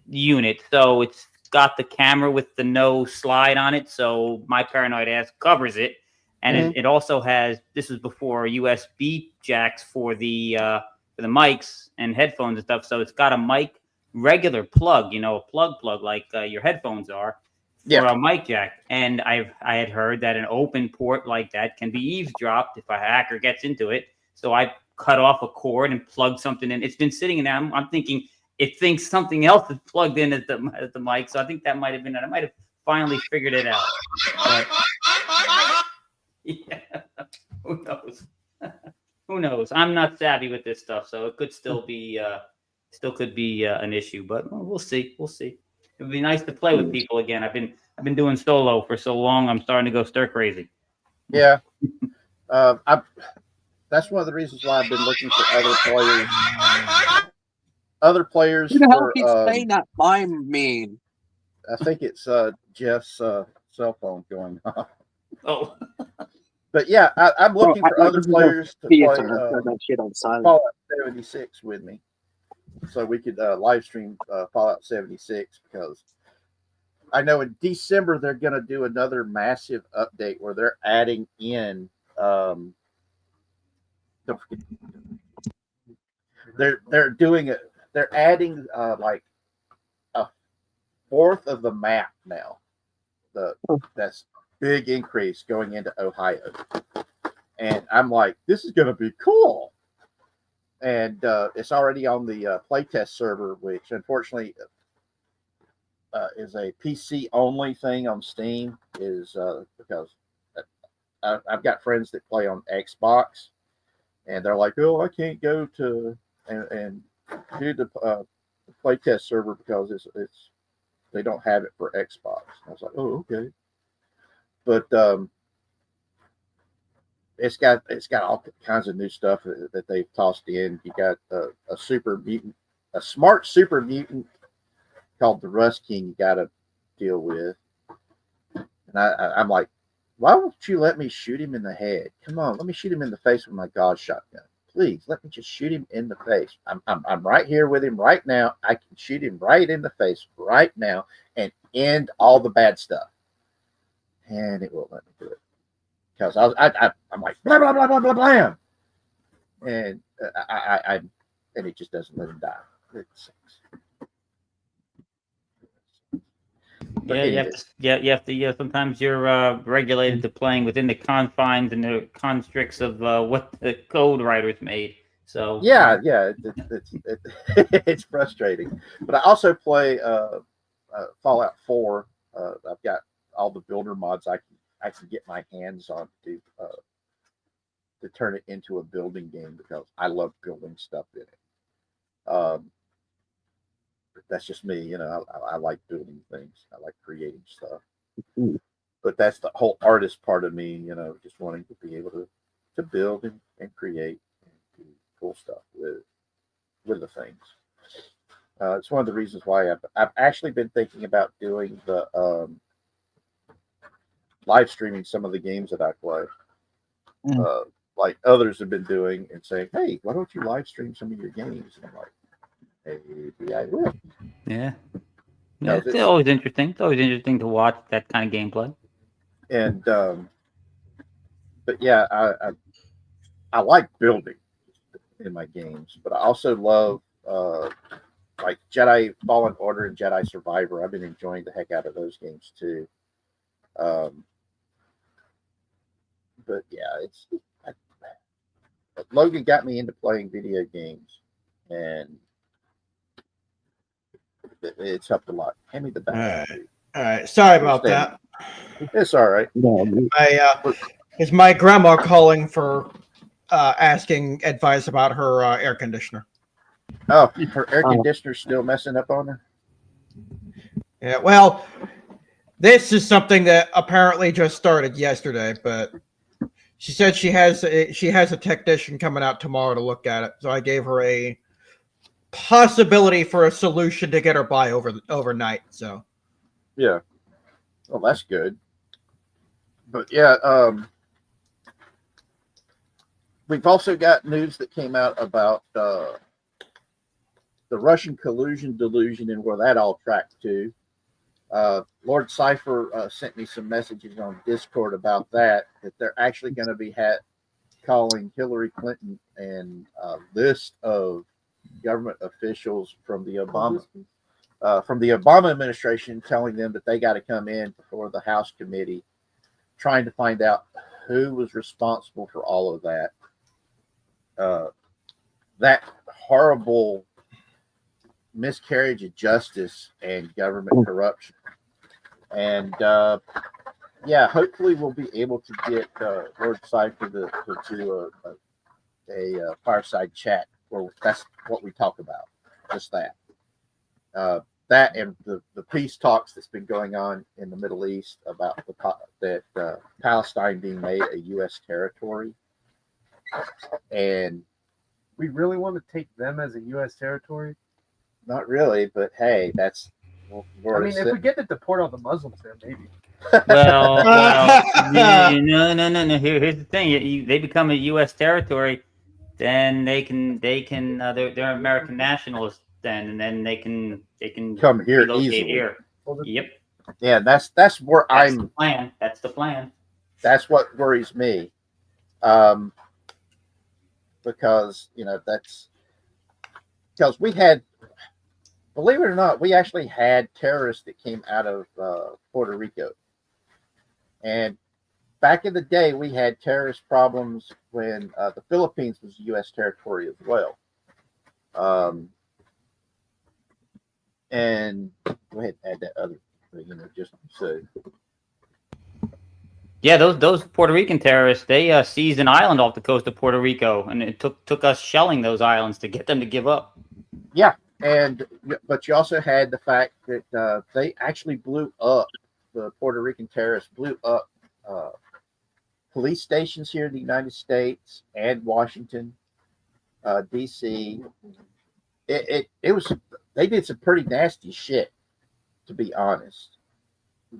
unit, so it's got the camera with the no slide on it. So my paranoid ass covers it, and it also has. This is before USB jacks for the mics and headphones and stuff. So it's got a mic regular plug, a plug like your headphones are for a mic jack. And I had heard that an open port like that can be eavesdropped if a hacker gets into it. So I cut off a cord and plug something in. It's been sitting in there. I'm thinking it thinks something else is plugged in at the mic. So I think that might have been it. I might have finally figured it out. But, yeah, who knows? Who knows? I'm not savvy with this stuff, so it could still be an issue. But we'll see. We'll see. It would be nice to play with people again. I've been doing solo for so long. I'm starting to go stir crazy. Yeah. That's one of the reasons why I've been looking for other players. Other players. Who the hell keeps saying that mime mean? I think it's Jeff's cell phone going off. Oh. But yeah, I'm looking for other players to play Fallout 76 with me, so we could live stream Fallout 76, because I know in December they're going to do another massive update where they're adding in. They're doing it. They're adding like a fourth of the map now. That's big increase going into Ohio, and I'm like, this is going to be cool. And it's already on the playtest server, which unfortunately is a PC only thing on Steam. Is because I've got friends that play on Xbox, and they're like, oh, I can't go to and do the playtest server because it's they don't have it for Xbox. I was like, oh, okay. But it's got all kinds of new stuff that they've tossed in. You got a super mutant, a smart super mutant called the Rust King you got to deal with. And I'm like, why won't you let me shoot him in the head? Come on, let me shoot him in the face with my God shotgun. Please, let me just shoot him in the face. I'm right here with him right now. I can shoot him right in the face right now and end all the bad stuff. And it won't let me do it because I'm like blah blah blah blah blah blah, and and it just doesn't let him die. It sucks. You have to. Sometimes you're regulated to playing within the confines and the constricts of what the code writers made. So it's frustrating. But I also play Fallout 4. I've got all the builder mods I can get my hands on to turn it into a building game because I love building stuff in it. But that's just me, I like building things. I like creating stuff. But that's the whole artist part of me, just wanting to be able to build and create and do cool stuff with the things. It's one of the reasons why I've actually been thinking about doing the live streaming some of the games that I play, like others have been doing, and saying, hey, why don't you live stream some of your games? And I'm like, Maybe I will. Yeah. No, It's this- always interesting. It's always interesting to watch that kind of gameplay. And but yeah, I like building in my games, but I also love like Jedi Fallen Order and Jedi Survivor. I've been enjoying the heck out of those games too. But yeah, Logan got me into playing video games, and it's helped a lot. Hand me the back. All right. Sorry about that. It's all right. It's my grandma calling for asking advice about her air conditioner. Oh, her air conditioner's still messing up on her. Yeah. Well, this is something that apparently just started yesterday, but she said she has a technician coming out tomorrow to look at it. So I gave her a possibility for a solution to get her by overnight. So yeah, well, that's good. But yeah, we've also got news that came out about the Russian collusion delusion and where that all tracked to. Lord Cypher sent me some messages on Discord about that they're actually going to be calling Hillary Clinton and a list of government officials from the Obama administration, telling them that they got to come in before the House committee, trying to find out who was responsible for all of that. That horrible miscarriage of justice and government corruption. And yeah, hopefully we'll be able to get Lord Cypher to do a fireside chat where that's what we talk about, just that. That and the peace talks that's been going on in the Middle East about that Palestine being made a U.S. territory. And we really want to take them as a U.S. territory? Not really, but hey, that's. I mean, if we get to deport all the Muslims there, maybe. Well, no. Here's the thing: they become a U.S. territory, then they're American nationals. Then and then they can come here relocate easily. Here. Yep. Yeah, that's where That's the plan. That's the plan. That's what worries me, because that's because we had. Believe it or not, we actually had terrorists that came out of Puerto Rico. And back in the day, we had terrorist problems when the Philippines was U.S. territory as well. And go ahead and add that other thing, just so. Yeah, those Puerto Rican terrorists, they seized an island off the coast of Puerto Rico, and it took us shelling those islands to get them to give up. Yeah. But you also had the fact that they actually blew up, the Puerto Rican terrorists blew up police stations here in the United States and Washington, D.C. It was, they did some pretty nasty shit, to be honest.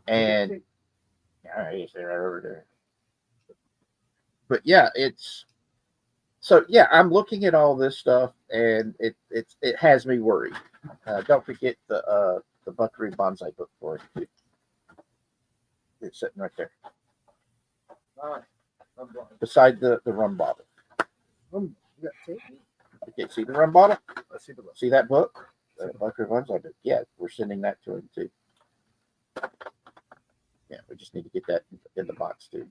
And they're over there. But yeah, so yeah, I'm looking at all this stuff, and it has me worried. Don't forget the Buckaroo Bonsai book for it too. It's sitting right there, beside the rum bottle. Okay, see the rum bottle? See that book? The Buckaroo Bonsai book. Yeah, we're sending that to him too. Yeah, we just need to get that in the box too.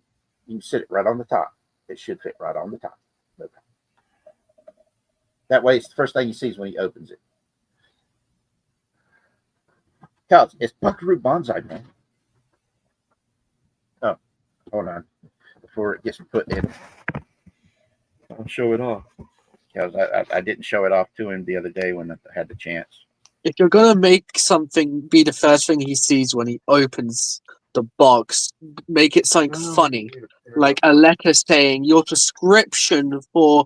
You can sit it right on the top. It should fit right on the top. Okay. That way, it's the first thing he sees when he opens it. Cause it's Buckaroo Bonsai, man. Oh, hold on. Before it gets put in, I'll show it off. Because I didn't show it off to him the other day when I had the chance. If you're gonna make something be the first thing he sees when he opens the box, make it something funny, like a letter saying your prescription for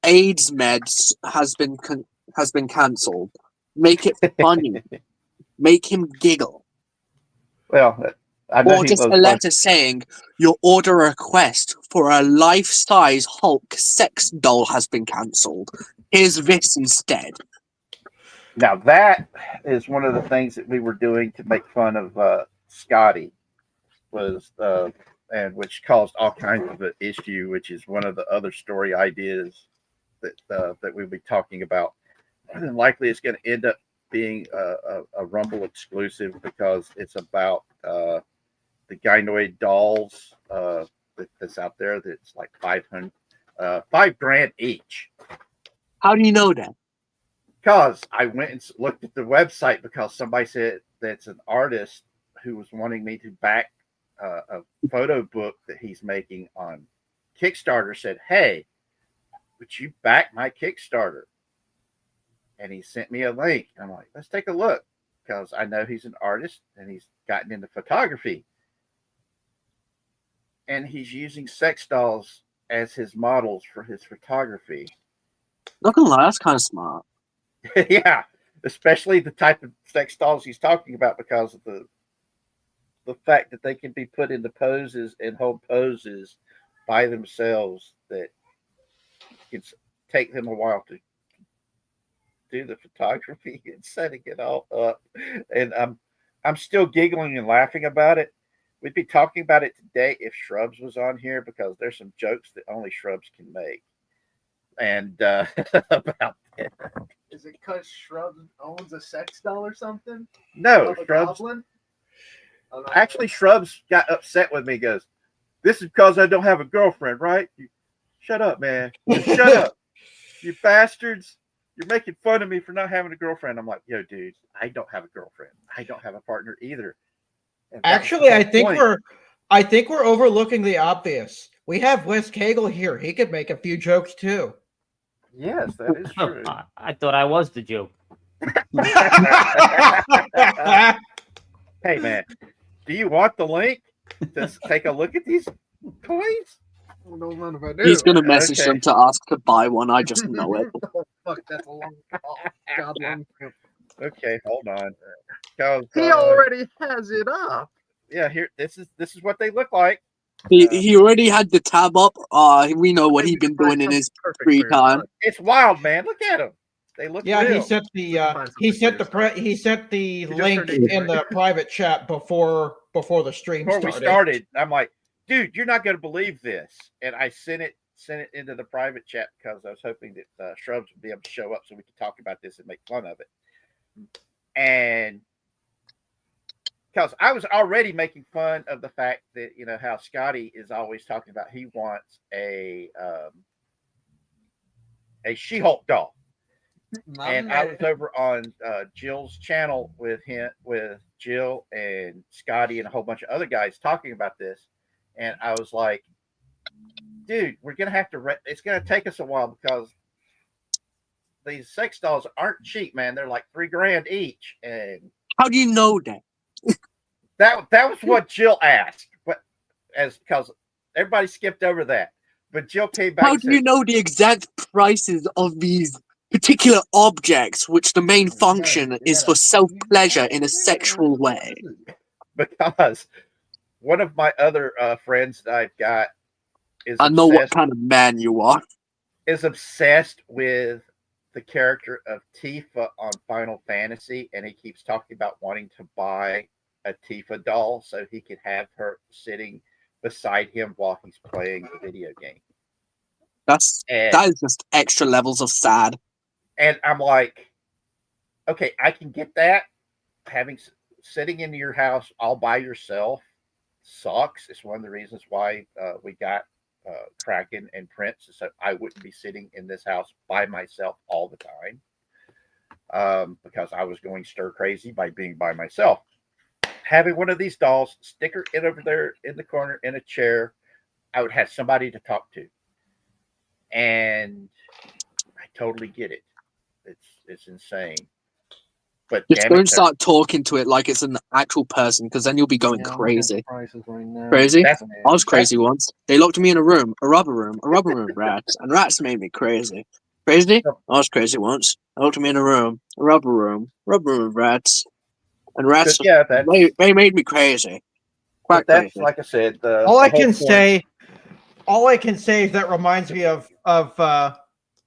AIDS meds has been cancelled. Make it funny. Make him giggle. Well, I know or just a letter saying your order request for a life-size Hulk sex doll has been cancelled. Here's this instead. Now that is one of the things that we were doing to make fun of Scotty was and which caused all kinds of an issue, which is one of the other story ideas that we'll be talking about. More than likely, it's going to end up being a Rumble exclusive because it's about the gynoid dolls that's out there. That's like $5,000 each. How do you know that? Because I went and looked at the website because somebody said that's an artist who was wanting me to back a photo book that he's making on Kickstarter. Said, "Hey, would you back my Kickstarter?" And he sent me a link. I'm like, let's take a look because I know he's an artist and he's gotten into photography. And he's using sex dolls as his models for his photography. Not gonna lie, that's kind of smart. Yeah, especially the type of sex dolls he's talking about because of the fact that they can be put into poses and hold poses by themselves that can take them a while to do the photography and setting it all up. And I'm still giggling and laughing about it. We'd be talking about it today if Shrubs was on here because there's some jokes that only Shrubs can make. And about it. Is it because Shrubs owns a sex doll or something? No, A Shrubs. goblin? Actually, Shrubs got upset with me. Goes, this is because I don't have a girlfriend, right? Shut up, man. Shut up, you bastards. You're making fun of me for not having a girlfriend. I'm like, yo, dude, I don't have a girlfriend. I don't have a partner either. Actually, I think we're overlooking the obvious. We have Wes Cagle here. He could make a few jokes too. Yes, that is true. I thought I was the joke. Hey, man, do you want the link to take a look at these toys? I don't know if I do. He's gonna message Okay. them to ask to buy one. I just know it. Oh, fuck, that's a long goblin. Okay, hold on. 'Cause, He already has it up. Yeah, here. This is what they look like. He already had the tab up. We know what he's been doing in his free time. It's wild, man. Look at them. They look Yeah, real. he sent the link in the private chat before the stream Before started. we started, I'm like, dude, you're not going to believe this. And I sent it into the private chat because I was hoping that Shrubs would be able to show up so we could talk about this and make fun of it. And because I was already making fun of the fact that, you know, how Scotty is always talking about he wants a She-Hulk doll. And I was over on Jill's channel with Jill and Scotty and a whole bunch of other guys talking about this. And I was like, dude, we're going to have to, it's going to take us a while because these sex dolls aren't cheap, man. They're like $3,000 each. And How do you know that? that was what Jill asked, but because everybody skipped over that. But Jill came back. How do you know the exact prices of these particular objects, which the main function is for self-pleasure in a sexual way? Because one of my other friends that I've got is I know what kind of man you are. Is obsessed with the character of Tifa on Final Fantasy, and he keeps talking about wanting to buy a Tifa doll so he can have her sitting beside him while he's playing the video game. That is just extra levels of sad. And I'm like, okay, I can get that. Sitting in your house all by yourself sucks. It's one of the reasons why we got Kraken and Prince, so I wouldn't be sitting in this house by myself all the time because I was going stir crazy by being by myself. Having one of these dolls, stick her in over there in the corner in a chair, I would have somebody to talk to. And I totally get it. It's insane. But Just don't start talking to it like it's an actual person, because then you'll be going crazy. Crazy? I was crazy once. They locked me in a room, a rubber room, rats, and rats made me crazy. Crazy? I was crazy once. They locked me in a room, a rubber room, rats, and rats. Yeah, they made me crazy. Quite crazy. Like I said, all I can say is that reminds me of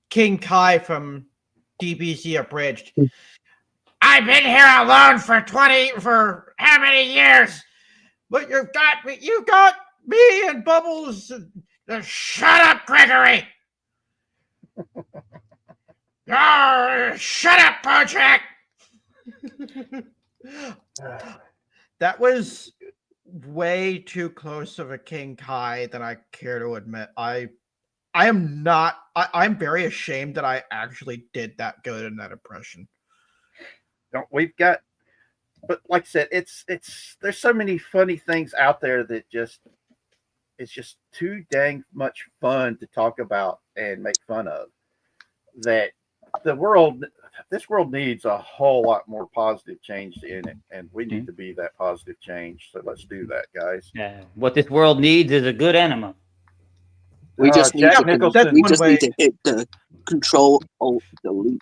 King Kai from DBZ Abridged. I've been here alone for how many years? But you got me and Bubbles. Shut up, Gregory. Oh, shut up, Patrick. That was way too close of a King Kai than I care to admit. I'm very ashamed that I actually did that good in that impression. We've got, but like I said, it's there's so many funny things out there that it's just too dang much fun to talk about and make fun of. That this world needs a whole lot more positive change in it, and we need to be that positive change. So let's do that, guys. Yeah. What this world needs is a good enema. We just need Jack to Nicholson. we just need to hit the Control Alt Delete.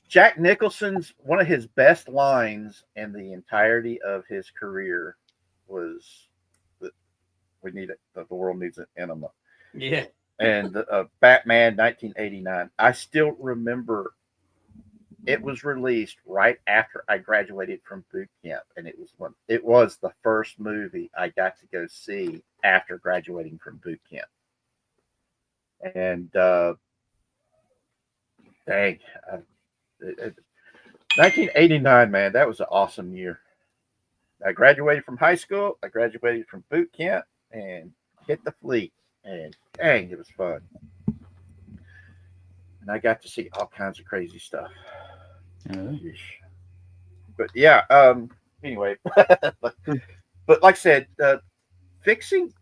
Jack Nicholson's one of his best lines in the entirety of his career was that we need it. The world needs an enema. Yeah. And Batman 1989. I still remember it was released right after I graduated from boot camp, and it was the first movie I got to go see after graduating from boot camp. And dang, 1989, man, that was an awesome year. I graduated from high school, I graduated from boot camp, and hit the fleet. And dang, it was fun. And I got to see all kinds of crazy stuff. But yeah, anyway. but like I said, fixing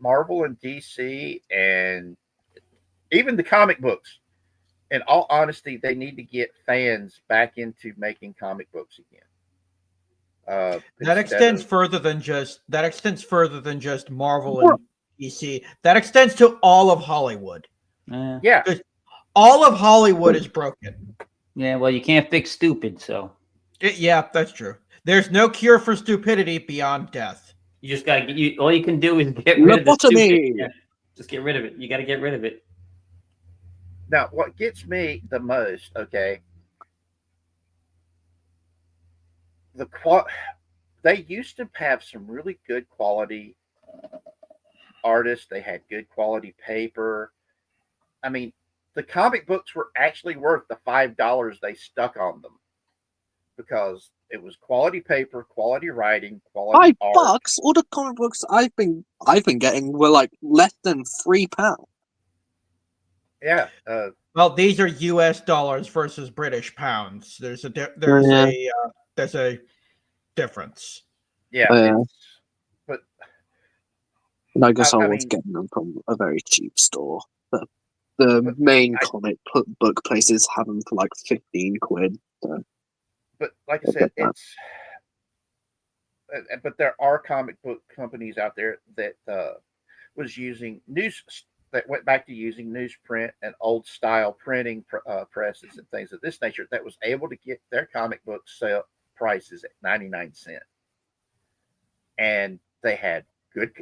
Marvel and DC and even the comic books, in all honesty, they need to get fans back into making comic books again. That extends further than just Marvel and DC. That extends to all of Hollywood. Yeah. All of Hollywood is broken. Yeah, well, you can't fix stupid, so. Yeah, that's true. There's no cure for stupidity beyond death. You just gotta all you can do is get rid of the stupid. Yeah. Just get rid of it. You gotta get rid of it. Now, what gets me the most, okay, they used to have some really good quality artists. They had good quality paper. I mean, the comic books were actually worth the $5 they stuck on them because it was quality paper, quality writing, quality art. $5? All the comic books I've been getting were like less than £3. Yeah. Well, these are U.S. dollars versus British pounds. There's a difference. Yeah. But I guess I was getting them from a very cheap store. The main comic book places have them for like 15 quid. So. But like I said, but there are comic book companies out there that was using that went back to using newsprint and old style printing presses and things of this nature that was able to get their comic book sale prices at 99 cents. And they have good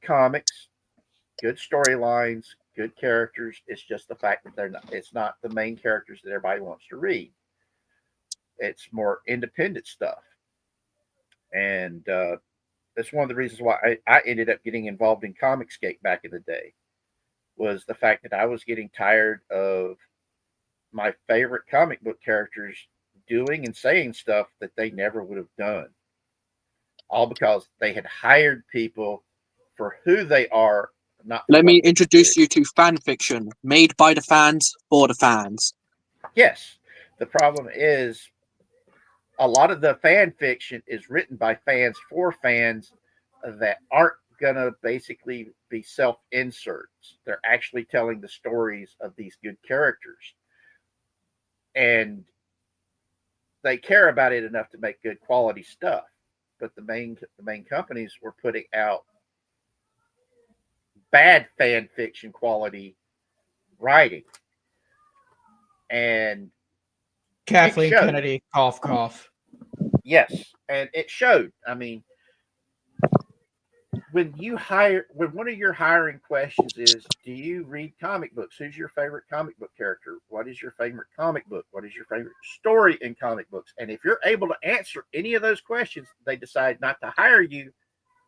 comics, good storylines, good characters. It's just the fact that it's not the main characters that everybody wants to read. It's more independent stuff. And that's one of the reasons why I ended up getting involved in Comicsgate back in the day, was the fact that I was getting tired of my favorite comic book characters doing and saying stuff that they never would have done. All because they had hired people for who they are. Let me introduce you to fan fiction made by the fans for the fans. Yes. The problem is a lot of the fan fiction is written by fans for fans that aren't going to basically be self-inserts. They're actually telling the stories of these good characters. And they care about it enough to make good quality stuff. But the main companies were putting out bad fan fiction quality writing. And Kathleen Kennedy, cough. Yes, and it showed. I mean, when one of your hiring questions is, do you read comic books? Who's your favorite comic book character? What is your favorite comic book? What is your favorite story in comic books? And if you're able to answer any of those questions, they decide not to hire you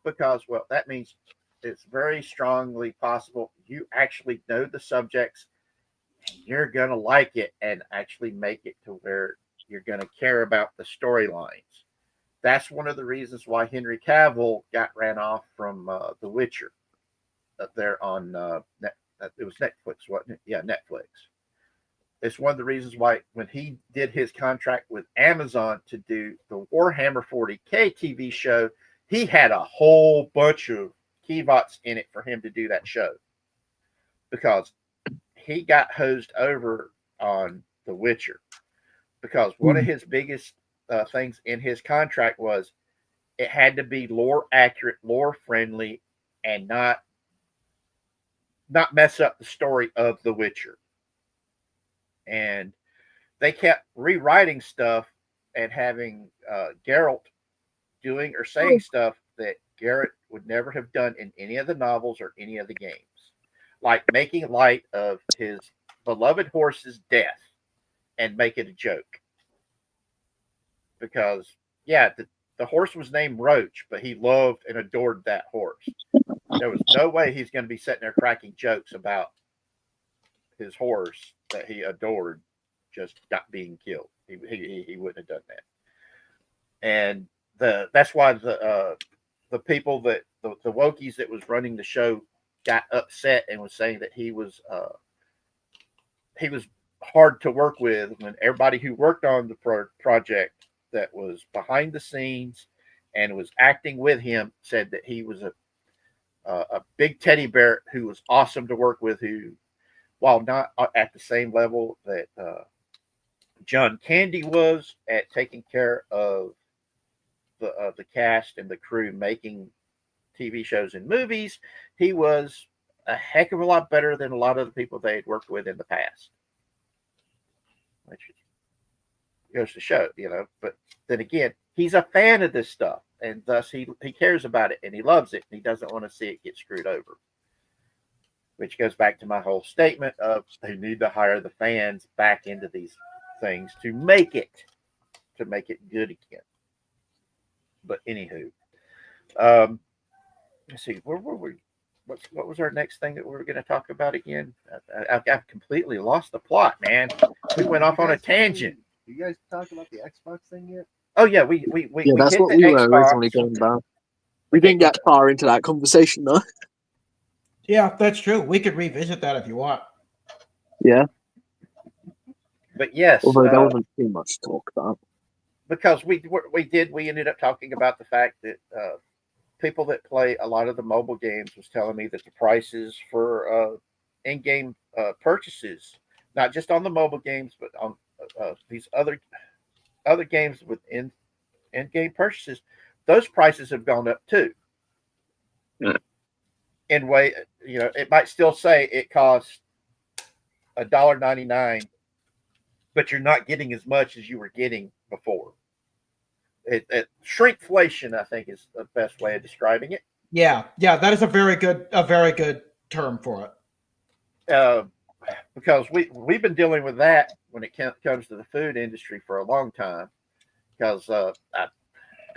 because, well, that means it's very strongly possible you actually know the subjects and you're going to like it and actually make it to where you're going to care about the storylines. That's one of the reasons why Henry Cavill got ran off from The Witcher up there on it was Netflix, wasn't it? Yeah, Netflix. It's one of the reasons why when he did his contract with Amazon to do the Warhammer 40K TV show, he had a whole bunch of keyvots in it for him to do that show because he got hosed over on The Witcher because one of his biggest things in his contract was it had to be lore accurate, lore friendly, and not mess up the story of The Witcher. And they kept rewriting stuff and having Geralt doing or saying stuff that Geralt would never have done in any of the novels or any of the games, like making light of his beloved horse's death and make it a joke. Because, yeah, the horse was named Roach, but he loved and adored that horse. There was no way he's going to be sitting there cracking jokes about his horse that he adored just not being killed. He wouldn't have done that. And that's why the people that the Wokies that was running the show got upset and was saying that he was hard to work with when everybody who worked on the project that was behind the scenes and was acting with him said that he was a big teddy bear who was awesome to work with, who, while not at the same level that John Candy was at taking care of the cast and the crew making TV shows and movies, he was a heck of a lot better than a lot of the people they had worked with in the past. Which goes to show, but then again, he's a fan of this stuff, and thus he cares about it and he loves it, and he doesn't want to see it get screwed over. Which goes back to my whole statement of they need to hire the fans back into these things to make it good again. But anywho, let's see, where were we? What was our next thing that we were going to talk about again? I've completely lost the plot, man. We went off on a tangent. You guys talk about the Xbox thing yet? Oh yeah, we that's what we were originally talking about. We didn't get far into that conversation though. Yeah, that's true. We could revisit that if you want. Yeah. But yes, although there wasn't too much to talk about. Because we ended up talking about the fact that people that play a lot of the mobile games was telling me that the prices for in-game purchases, not just on the mobile games, but on these other games with in-game purchases, those prices have gone up too. Yeah. In way, it might still say it costs $1.99, but you're not getting as much as you were getting before. Shrinkflation, I think, is the best way of describing it. Yeah, that is a very good term for it. Because we've been dealing with that when it comes to the food industry for a long time. Because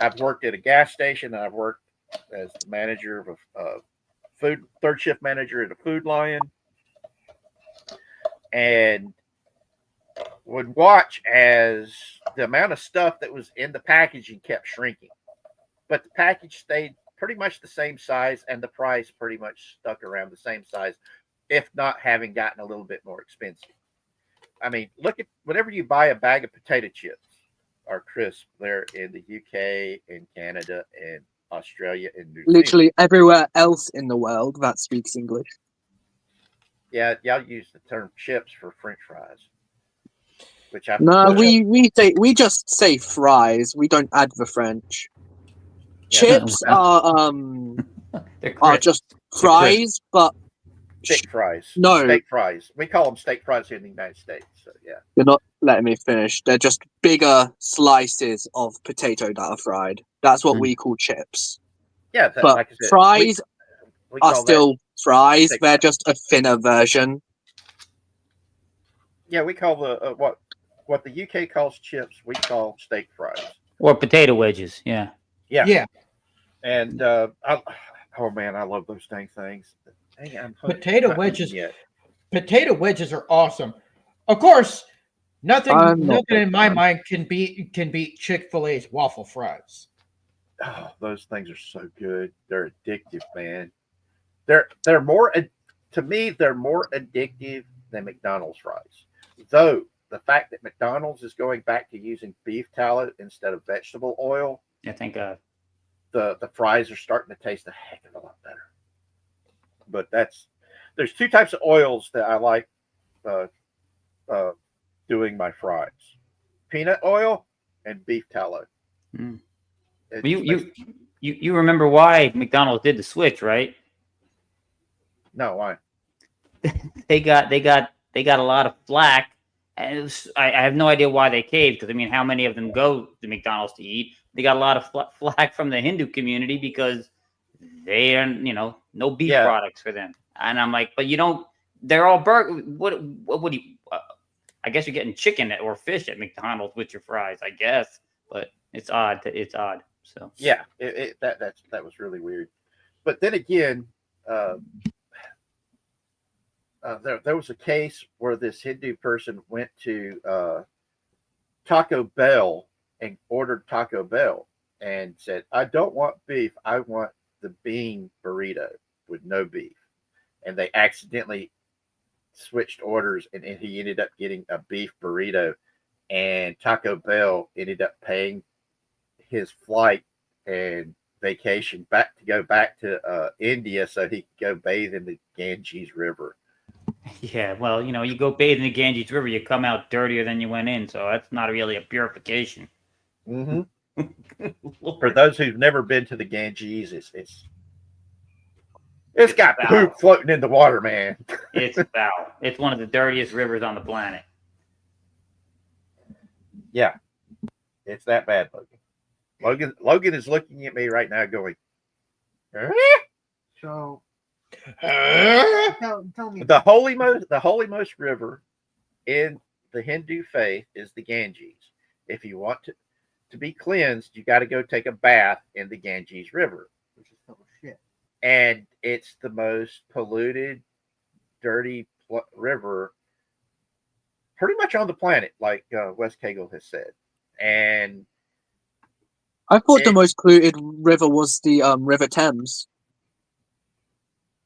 I've worked at a gas station, and I've worked as the manager of a third shift manager at a Food Lion, and would watch as the amount of stuff that was in the packaging kept shrinking, but the package stayed pretty much the same size and the price pretty much stuck around the same size, if not having gotten a little bit more expensive. I mean, look at whenever you buy a bag of potato chips or crisp there in the UK and Canada and Australia and New Zealand. Literally everywhere else in the world that speaks English. Yeah, y'all use the term chips for French fries. Which we just say fries. We don't add the French. Yeah, chips are just fries, but steak fries. No, steak fries. We call them steak fries here in the United States. So yeah, you're not letting me finish. They're just bigger slices of potato that are fried. That's what we call chips. Yeah, But like I said, fries we are call still fries. steak They're fries. just a thinner version. Yeah, we call the what the UK calls chips, we call steak fries. Or potato wedges. Yeah. Yeah, Yeah, and oh man, I love those dang things. Dang, I'm potato not eating wedges. yet. Potato wedges are awesome. Of course, I'm not nothing a in my fan. mind can beat Chick-fil-A's waffle fries. Oh, those things are so good. They're addictive, man. They're more to me. They're more addictive than McDonald's fries. Though the fact that McDonald's is going back to using beef tallow instead of vegetable oil, I think the fries are starting to taste a heck of a lot better. But there's two types of oils that I like uh, doing my fries: peanut oil and beef tallow. Mm. It you just makes, you remember why McDonald's did the switch, right? no, why? They got a lot of flack, and I have no idea why they caved, because I mean, how many of them go to McDonald's to eat? They got a lot of flack from the Hindu community because they are, no beef Yeah. products for them. And I'm like, but you don't. They're all burger. What would you? I guess you're getting chicken or fish at McDonald's with your fries, I guess. But it's odd. It's odd. So Yeah, that was really weird. But then again, there was a case where this Hindu person went to Taco Bell and ordered Taco Bell and said, "I don't want beef. I want the bean burrito with no beef." And they accidentally switched orders, and he ended up getting a beef burrito. And Taco Bell ended up paying his flight and vacation go back to India so he could go bathe in the Ganges River. yeah, well, you go bathe in the Ganges River, you come out dirtier than you went in. So that's not really a purification. Mm-hmm. For those who've never been to the Ganges, it's got foul. poop floating in the water, man. It's foul. It's one of the dirtiest rivers on the planet. Yeah, it's that bad, Logan. Logan is looking at me right now, going, So Huh? tell me. the holymost river in the Hindu faith is the Ganges. If you want to be cleansed, you got to go take a bath in the Ganges River. Which is full of shit. And it's the most polluted, dirty river pretty much on the planet, like Wes Cagle has said. And I thought the most polluted river was the River Thames.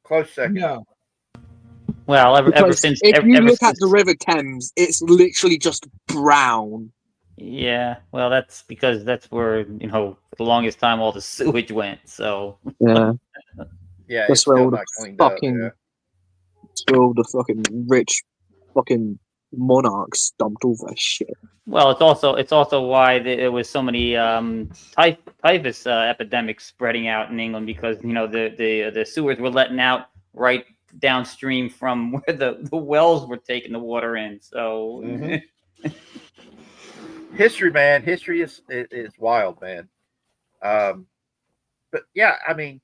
close second. No. Well, ever Because since if you ever look at since, the River Thames, it's literally just brown. yeah, well, that's because that's where for the longest time all the sewage went. So Yeah, Yeah, that's it's where still all the not cleaned up. fucking, Yeah. that's where all the fucking rich, fucking monarchs dumped all their shit. well, it's also why there was so many typhus epidemics spreading out in England, because the sewers were letting out right downstream from where the wells were taking the water in. So Mhm. History, man. History is wild, man. But yeah, I mean,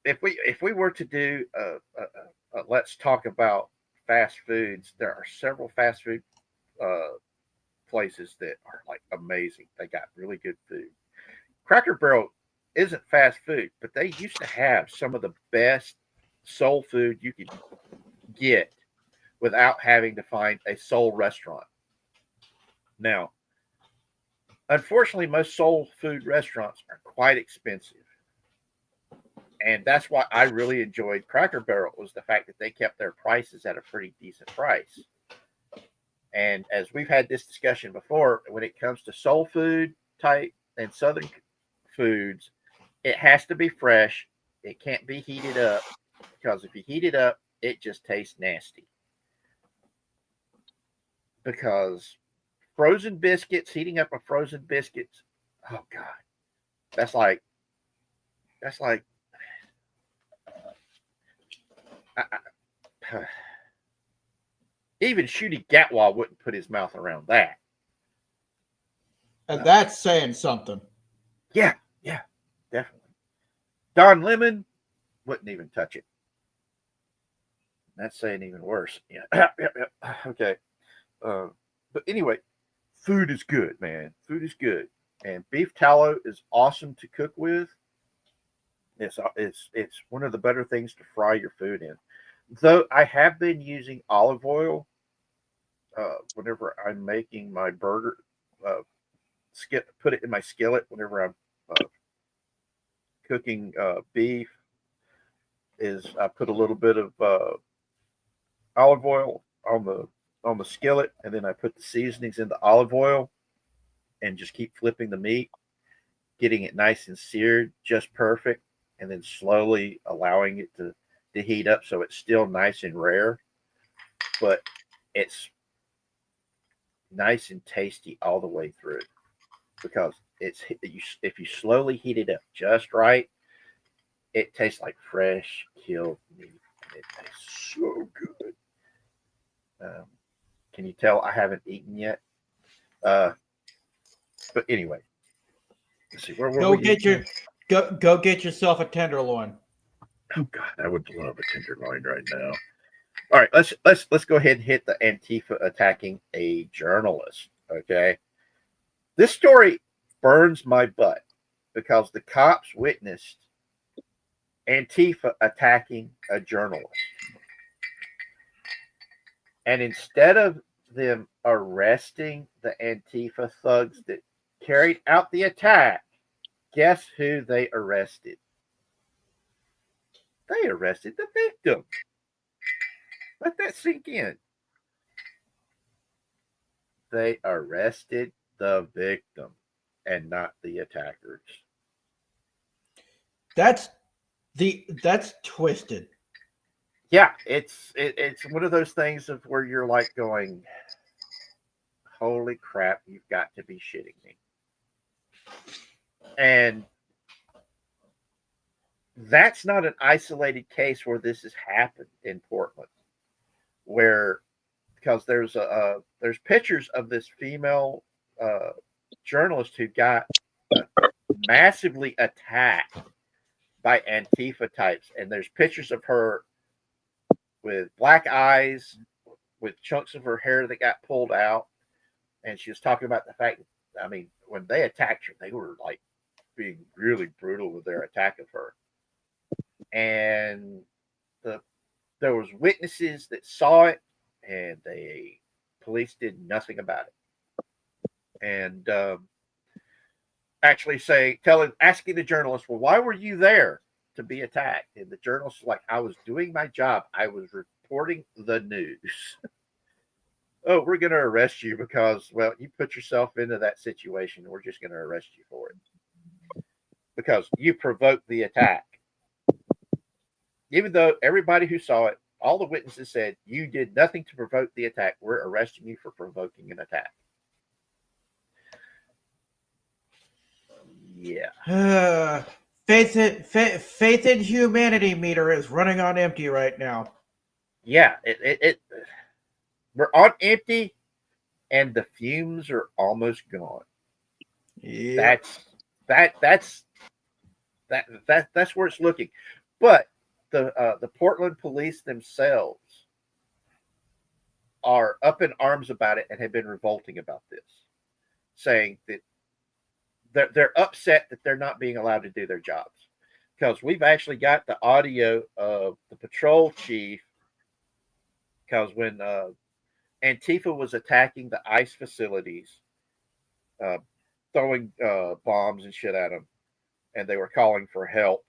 if we were to do let's talk about fast foods, there are several fast food places that are like amazing. They got really good food. Cracker Barrel isn't fast food, but they used to have some of the best soul food you could get without having to find a soul restaurant. Now, unfortunately, most soul food restaurants are quite expensive. And that's why I really enjoyed Cracker Barrel, was the fact that they kept their prices at a pretty decent price. And as we've had this discussion before, when it comes to soul food type and southern foods, it has to be fresh. It can't be heated up, because if you heat it up, it just tastes nasty. Because frozen biscuits, heating up a frozen biscuits, oh God, that's like even Shooty Gatwa wouldn't put his mouth around that. And that's saying something. Yeah. definitely. Don Lemon wouldn't even touch it. That's saying even worse. Yeah. Okay. But anyway, food is good, man. Food is good, and beef tallow is awesome to cook with. It's one of the better things to fry your food in. Though I have been using olive oil whenever I'm making my burger. Put it in my skillet whenever I'm cooking beef. Is I put a little bit of olive oil on the skillet, and then I put the seasonings in the olive oil, and just keep flipping the meat, getting it nice and seared, just perfect, and then slowly allowing it to heat up so it's still nice and rare, but it's nice and tasty all the way through because if you slowly heat it up just right, it tastes like fresh killed meat. It tastes so good. Can you tell I haven't eaten yet? But anyway, let's see. Where were we? Go get yourself a tenderloin. Oh God, I would love a tenderloin right now. All right, let's go ahead and hit the Antifa attacking a journalist. Okay, this story burns my butt because the cops witnessed Antifa attacking a journalist. And instead of them arresting the Antifa thugs that carried out the attack, guess who they arrested? They arrested the victim. Let that sink in. They arrested the victim and not the attackers. That's twisted. Yeah, it's one of those things of where you're like going, holy crap, you've got to be shitting me. And that's not an isolated case where this has happened in Portland, where because there's pictures of this female journalist who got massively attacked by Antifa types, and there's pictures of her with black eyes, with chunks of her hair that got pulled out, and she was talking about the fact that, I mean, when they attacked her, they were like being really brutal with their attack of her, and there was witnesses that saw it, and police did nothing about it, and actually asking the journalist, well, why were you there to be attacked? And the journalist was like, I was doing my job. I was reporting the news. Oh, we're going to arrest you because, well, you put yourself into that situation. We're just going to arrest you for it because you provoked the attack. Even though everybody who saw it, all the witnesses said you did nothing to provoke the attack. We're arresting you for provoking an attack. Yeah. Faith in humanity meter is running on empty right now. Yeah, we're on empty, and the fumes are almost gone. Yeah. That's where it's looking. But the Portland police themselves are up in arms about it and have been revolting about this, saying that they're upset that they're not being allowed to do their jobs, because we've actually got the audio of the patrol chief, because when Antifa was attacking the ICE facilities, throwing bombs and shit at them, and they were calling for help,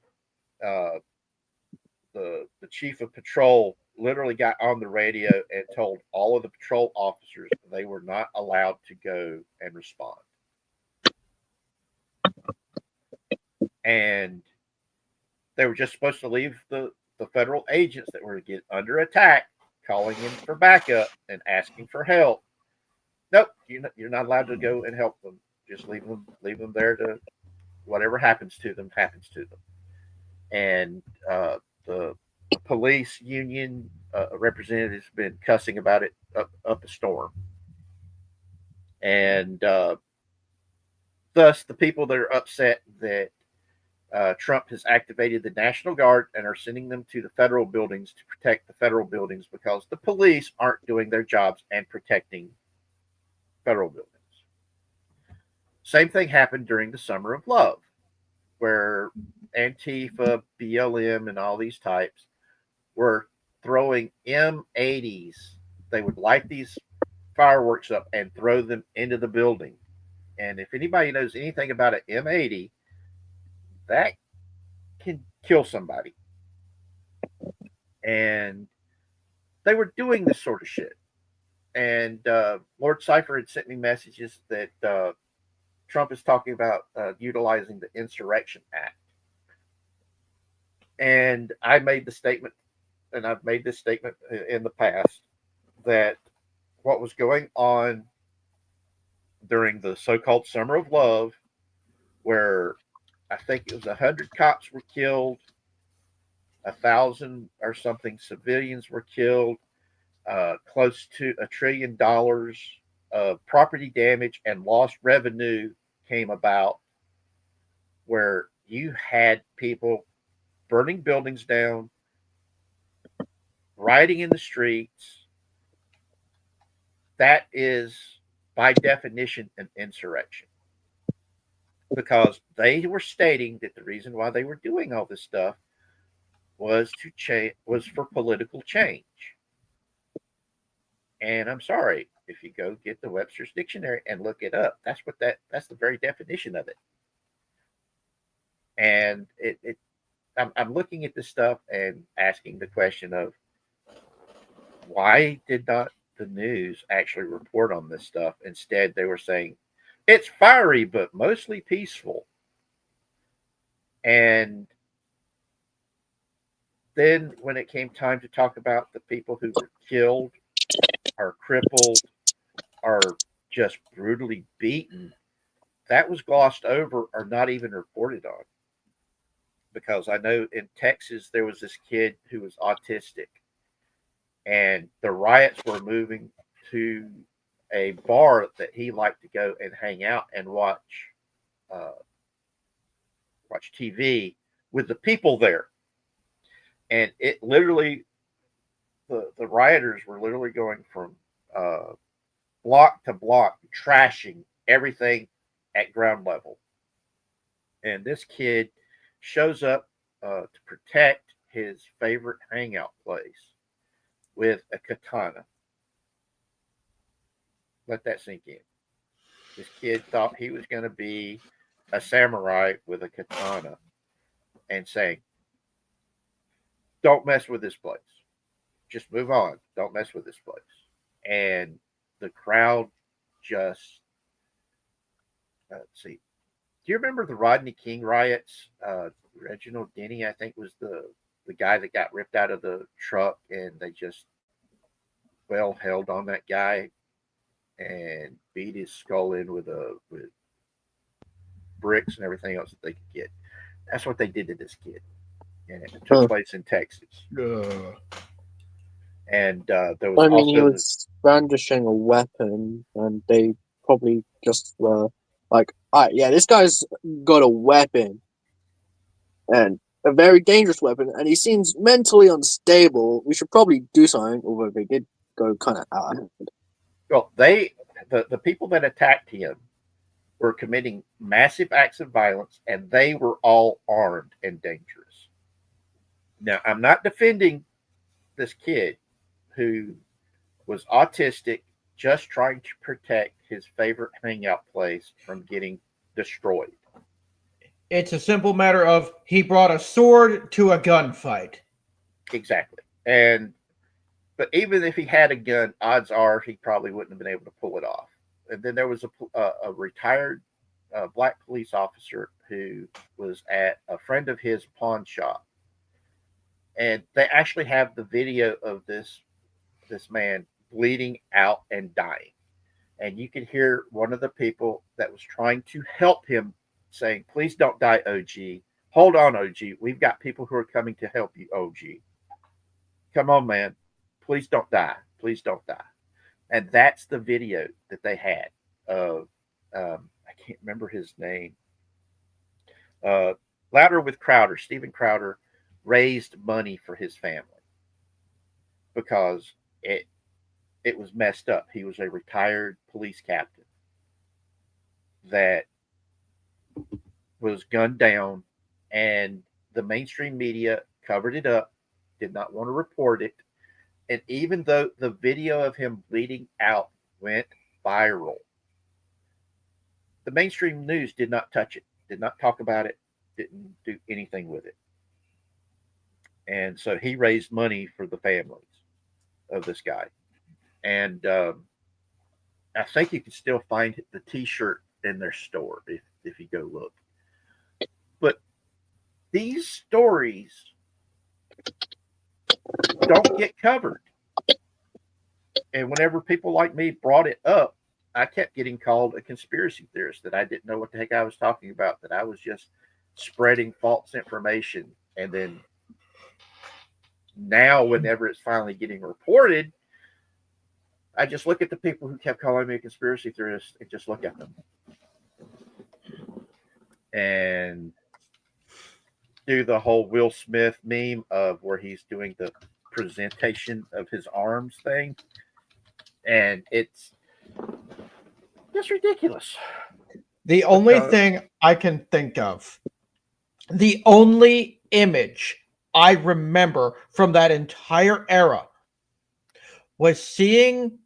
the chief of patrol literally got on the radio and told all of the patrol officers they were not allowed to go and respond. And they were just supposed to leave the federal agents that were to get under attack, calling in for backup and asking for help. Nope, you're not allowed to go and help them. Just leave them there to whatever happens to them. And the police union representatives been cussing about it up a storm. And thus the people that are upset that Trump has activated the National Guard and are sending them to the federal buildings to protect the federal buildings because the police aren't doing their jobs and protecting federal buildings. Same thing happened during the Summer of Love, where Antifa, BLM, and all these types were throwing M80s. They would light these fireworks up and throw them into the building. And if anybody knows anything about an M80, that can kill somebody. And they were doing this sort of shit. And Lord Cypher had sent me messages that Trump is talking about utilizing the Insurrection Act. And I made the statement, and I've made this statement in the past, that what was going on during the so-called Summer of Love, where I think it was 100 cops were killed, 1,000 or something civilians were killed, close to $1 trillion of property damage and lost revenue came about, where you had people burning buildings down, rioting in the streets. That is, by definition, an insurrection. Because they were stating that the reason why they were doing all this stuff was for political change. And I'm sorry, if you go get the Webster's Dictionary and look it up, that's the very definition of it. And I'm looking at this stuff and asking the question of, why did not the news actually report on this stuff? Instead, they were saying it's fiery but mostly peaceful. And then when it came time to talk about the people who were killed, are crippled, are just brutally beaten, that was glossed over or not even reported on. Because I know in Texas there was this kid who was autistic, and the riots were moving to a bar that he liked to go and hang out and watch TV with the people there. And it literally, the rioters were literally going from block to block, trashing everything at ground level. And this kid shows up to protect his favorite hangout place with a katana. Let that sink in. This kid thought he was going to be a samurai with a katana and saying, don't mess with this place. Just move on. Don't mess with this place. And the crowd just, let's see. Do you remember the Rodney King riots? Reginald Denny, I think, was the guy that got ripped out of the truck, and they just held on that guy and beat his skull in with bricks and everything else that they could get. That's what they did to this kid, and it took place in Texas. And there was he was brandishing a weapon, and they probably just were like, all right, yeah, this guy's got a weapon, and a very dangerous weapon, and he seems mentally unstable. We should probably do something, although they did go kind of out of hand. Well, the people that attacked him were committing massive acts of violence, and they were all armed and dangerous. Now, I'm not defending this kid who was autistic, just trying to protect his favorite hangout place from getting destroyed. It's a simple matter of he brought a sword to a gunfight. Exactly. But even if he had a gun, odds are he probably wouldn't have been able to pull it off. And then there was a retired black police officer who was at a friend of his pawn shop. And they actually have the video of this man bleeding out and dying. And you can hear one of the people that was trying to help him saying, please don't die, OG. Hold on, OG. We've got people who are coming to help you, OG. Come on, man. Please don't die. Please don't die. And that's the video that they had of, I can't remember his name. Louder with Crowder. Steven Crowder raised money for his family because it was messed up. He was a retired police captain that was gunned down, and the mainstream media covered it up, did not want to report it. And even though the video of him bleeding out went viral, the mainstream news did not touch it, did not talk about it, didn't do anything with it. And so he raised money for the families of this guy. And I think you can still find the T-shirt in their store if you go look. But these stories don't get covered. And whenever people like me brought it up, I kept getting called a conspiracy theorist, that I didn't know what the heck I was talking about, that I was just spreading false information. And then now, whenever it's finally getting reported, I just look at the people who kept calling me a conspiracy theorist and just look at them. And do the whole Will Smith meme of where he's doing the presentation of his arms thing. And it's just ridiculous. The only thing I can think of, the only image I remember from that entire era was seeing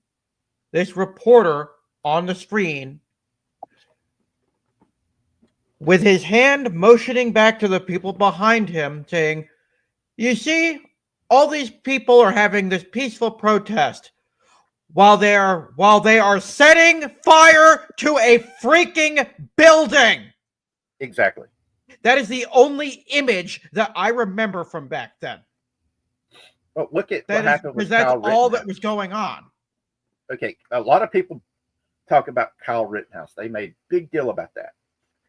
this reporter on the screen with his hand motioning back to the people behind him, saying, "You see, all these people are having this peaceful protest while they are setting fire to a freaking building." Exactly. That is the only image that I remember from back then. Well, look at That what is happened because with that's Kyle all Rittenhouse. that was going on. Okay, a lot of people talk about Kyle Rittenhouse. They made big deal about that.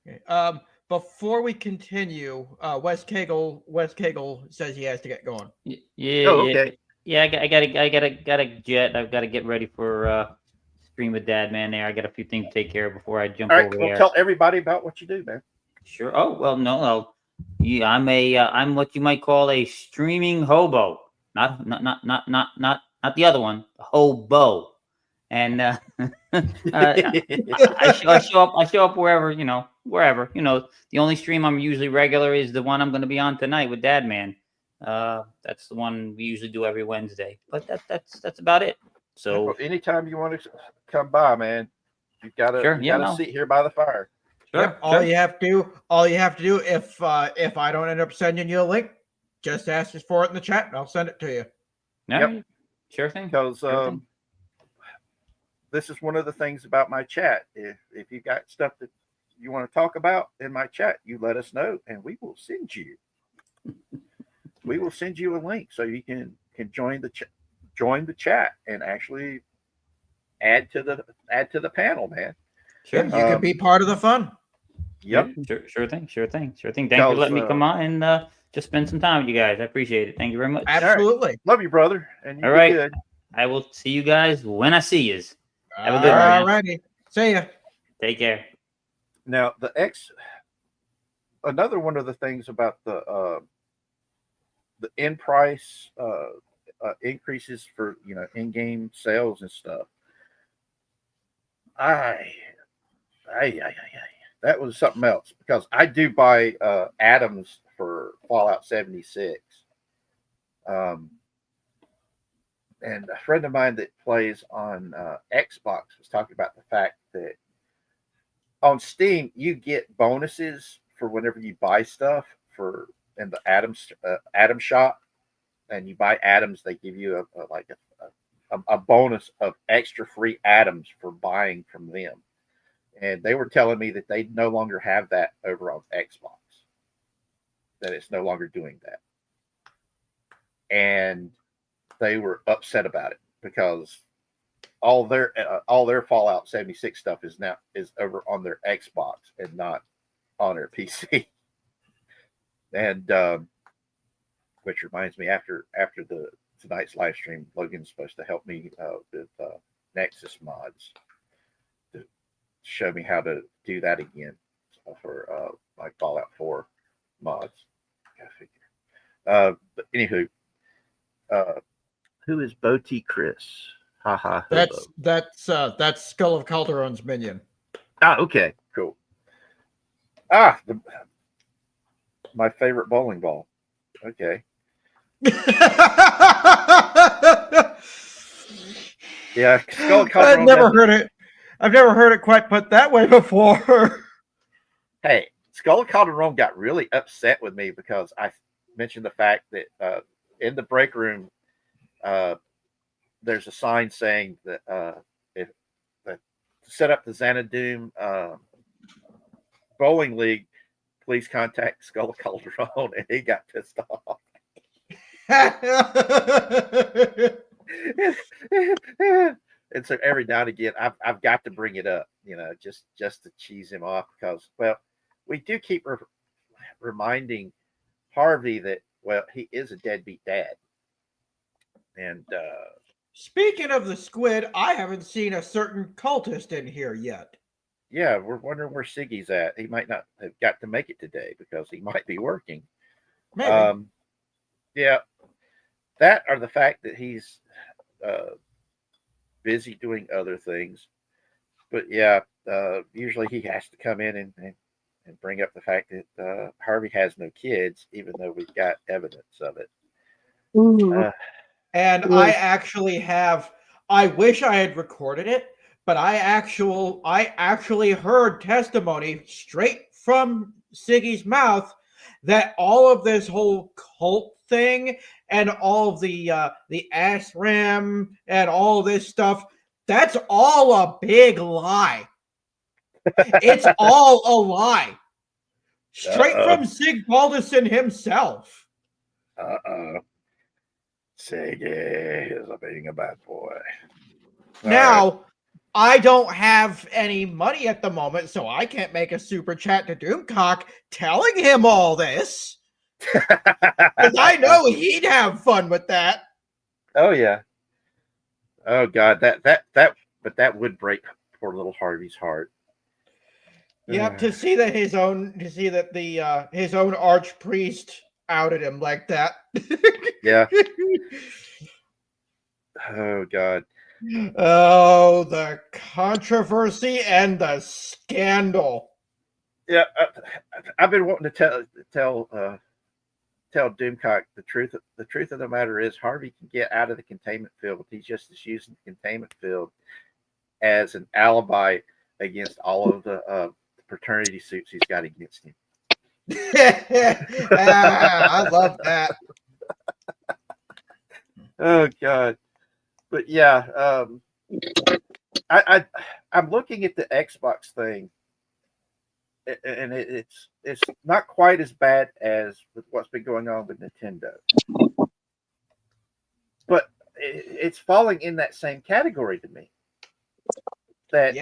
Okay. Before we continue, Wes Cagle says he has to get going. Yeah, Oh, okay. yeah. I gotta jet. I've got to get ready for stream with Dad, man. There, I got a few things to take care of before I jump All right, over well, there. tell everybody about what you do, man. Sure. Oh well, no. Yeah, I'm what you might call a streaming hobo. Not the other one. A hobo. And I show up wherever, wherever. The only stream I'm usually regular is the one I'm going to be on tonight with Dad, man. That's the one we usually do every Wednesday. But that's about it. So Well, anytime you want to come by, man, you got a seat here by the fire. Sure, Yep. All you have to do, if I don't end up sending you a link, just ask us for it in the chat and I'll send it to you. Yep. Sure thing. Because this is one of the things about my chat. If you got stuff that you want to talk about in my chat, you let us know, and we will send you. We will send you a link so you can join the chat and actually add to the panel, man. Sure, you can be part of the fun. Yep. Sure thing. Thanks for letting me come on and just spend some time with you guys. I appreciate it. Thank you very much. Absolutely. Right. Love you, brother. And you all right. Good. I will see you guys when I see you. Have a good one. All righty. See ya. Take care. Now, another one of the things about the end price increases for in-game sales and stuff. That was something else, because I do buy Adams for Fallout 76. And a friend of mine that plays on Xbox was talking about the fact that on Steam you get bonuses for whenever you buy stuff in the Atom shop, and you buy Atoms, they give you a bonus of extra free Atoms for buying from them. And they were telling me that they no longer have that over on Xbox, that it's no longer doing that. And they were upset about it because all their Fallout 76 stuff is over on their Xbox and not on their PC. And which reminds me, after tonight's live stream, Logan's supposed to help me with Nexus mods to show me how to do that again for like Fallout 4. mods. Gotta figure. But anywho, who is Boti Chris? Ha ha. That's Skull of Calderon's minion. Ah, okay, cool. My favorite bowling ball. Okay. Yeah, Skull of Calderon. I've never heard it quite put that way before. Hey, Skull of Calderon got really upset with me because I mentioned the fact that in the break room, there's a sign saying that to set up the Xanadu bowling league, please contact Skull of Calderon, and he got pissed off. And so every now and again, I've got to bring it up, just to cheese him off because, well, we do keep reminding Harvey that, well, he is a deadbeat dad. And speaking of the squid, I haven't seen a certain cultist in here yet. Yeah, we're wondering where Siggy's at. He might not have got to make it today because he might be working. Maybe. Yeah, that or the fact that he's busy doing other things. But yeah, usually he has to come in and bring up the fact that Harvey has no kids, even though we've got evidence of it. And I actually have. I wish I had recorded it, but I actually heard testimony straight from Siggy's mouth that all of this whole cult thing and all of the SRAM and all this stuff, that's all a big lie. It's all a lie. Straight from Sig Balderson himself. Siggy is being a bad boy. Now, I don't have any money at the moment, so I can't make a super chat to Doomcock telling him all this. Because I know he'd have fun with that. Oh yeah. Oh God, but that would break poor little Harvey's heart. Yeah, to see that his own archpriest outed him like that. Yeah. Oh God. Oh, the controversy and the scandal. Yeah, I've been wanting to tell Doomcock the truth. The truth of the matter is Harvey can get out of the containment field. He's just using the containment field as an alibi against all of the fraternity suits he's got against him. I love that. Oh God. But yeah, I'm looking at the Xbox thing, and it's not quite as bad as with what's been going on with Nintendo, but it's falling in that same category to me. That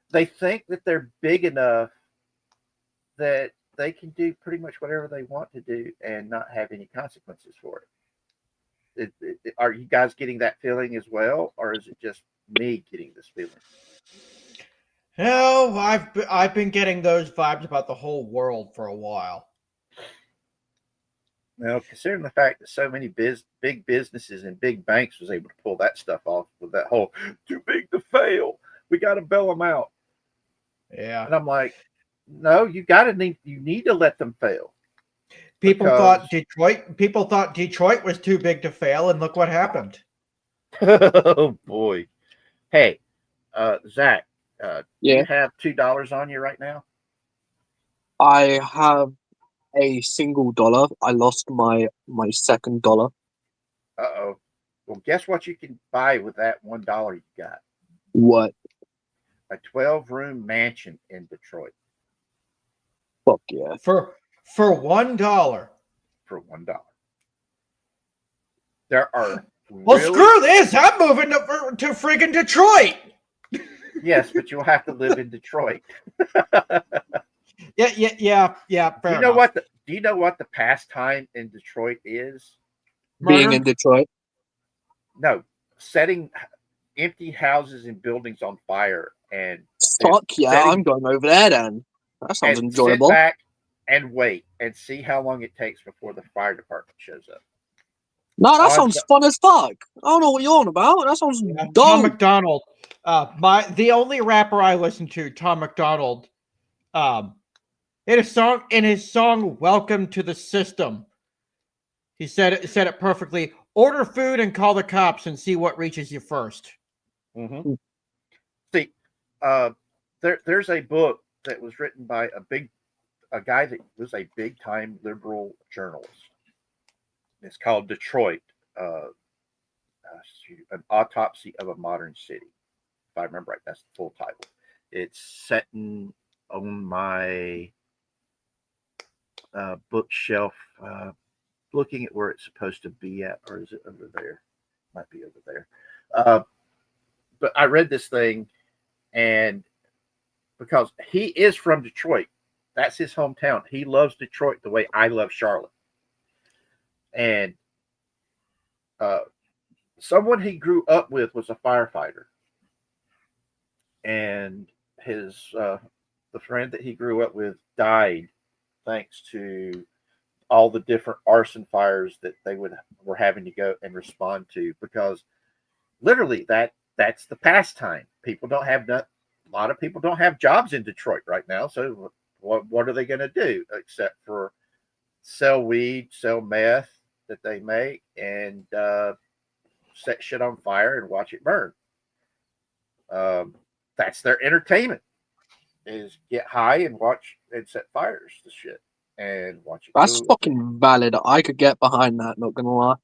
they think that they're big enough that they can do pretty much whatever they want to do and not have any consequences for it. Are you guys getting that feeling as well, or is it just me getting this feeling? No, I've been getting those vibes about the whole world for a while. Now, considering the fact that so many big businesses and big banks was able to pull that stuff off with that whole too big to fail, we got to bail them out. Yeah, and I'm like, no, you need to let them fail. People thought Detroit was too big to fail, and look what happened. Oh boy. Hey, Zach, you have $2 on you right now? I have a single $1. I lost my second $1. Uh-oh. Well, guess what you can buy with that $1 you got? What? A 12-room mansion in Detroit. Fuck yeah. For $1. For $1. There are well, screw this. I'm moving to friggin' Detroit. Yes, but you'll have to live in Detroit. Yeah. Do you know what the pastime in Detroit is? Being in Detroit? No, setting empty houses and buildings on fire and fuck yeah, I'm going over there then. That sounds enjoyable. and wait and see how long it takes before the fire department shows up. No, that Odds sounds are- fun as fuck. I don't know what you're on about. That sounds Tom dope. McDonald, the only rapper I listen to, Tom McDonald, in his song "Welcome to the System," he said it perfectly. Order food and call the cops and see what reaches you first. Mm-hmm. See, there's a book that was written by a guy that was a big time liberal journalist. It's called Detroit, an autopsy of a modern city. If I remember right, that's the full title. It's sitting on my bookshelf, looking at where it's supposed to be at, or is it over there? Might be over there. But I read this thing, and because he is from Detroit, that's his hometown. He loves Detroit the way I love Charlotte. And someone he grew up with was a firefighter, and the friend that he grew up with died thanks to all the different arson fires that they were having to go and respond to, because literally that's the pastime. People don't have a lot of people don't have jobs in Detroit right now, so what are they going to do except for sell weed, sell meth that they make, and set shit on fire and watch it burn. That's their entertainment, is get high and watch and set fires to shit and watch it. That's go. fucking valid. I could get behind that, not gonna lie.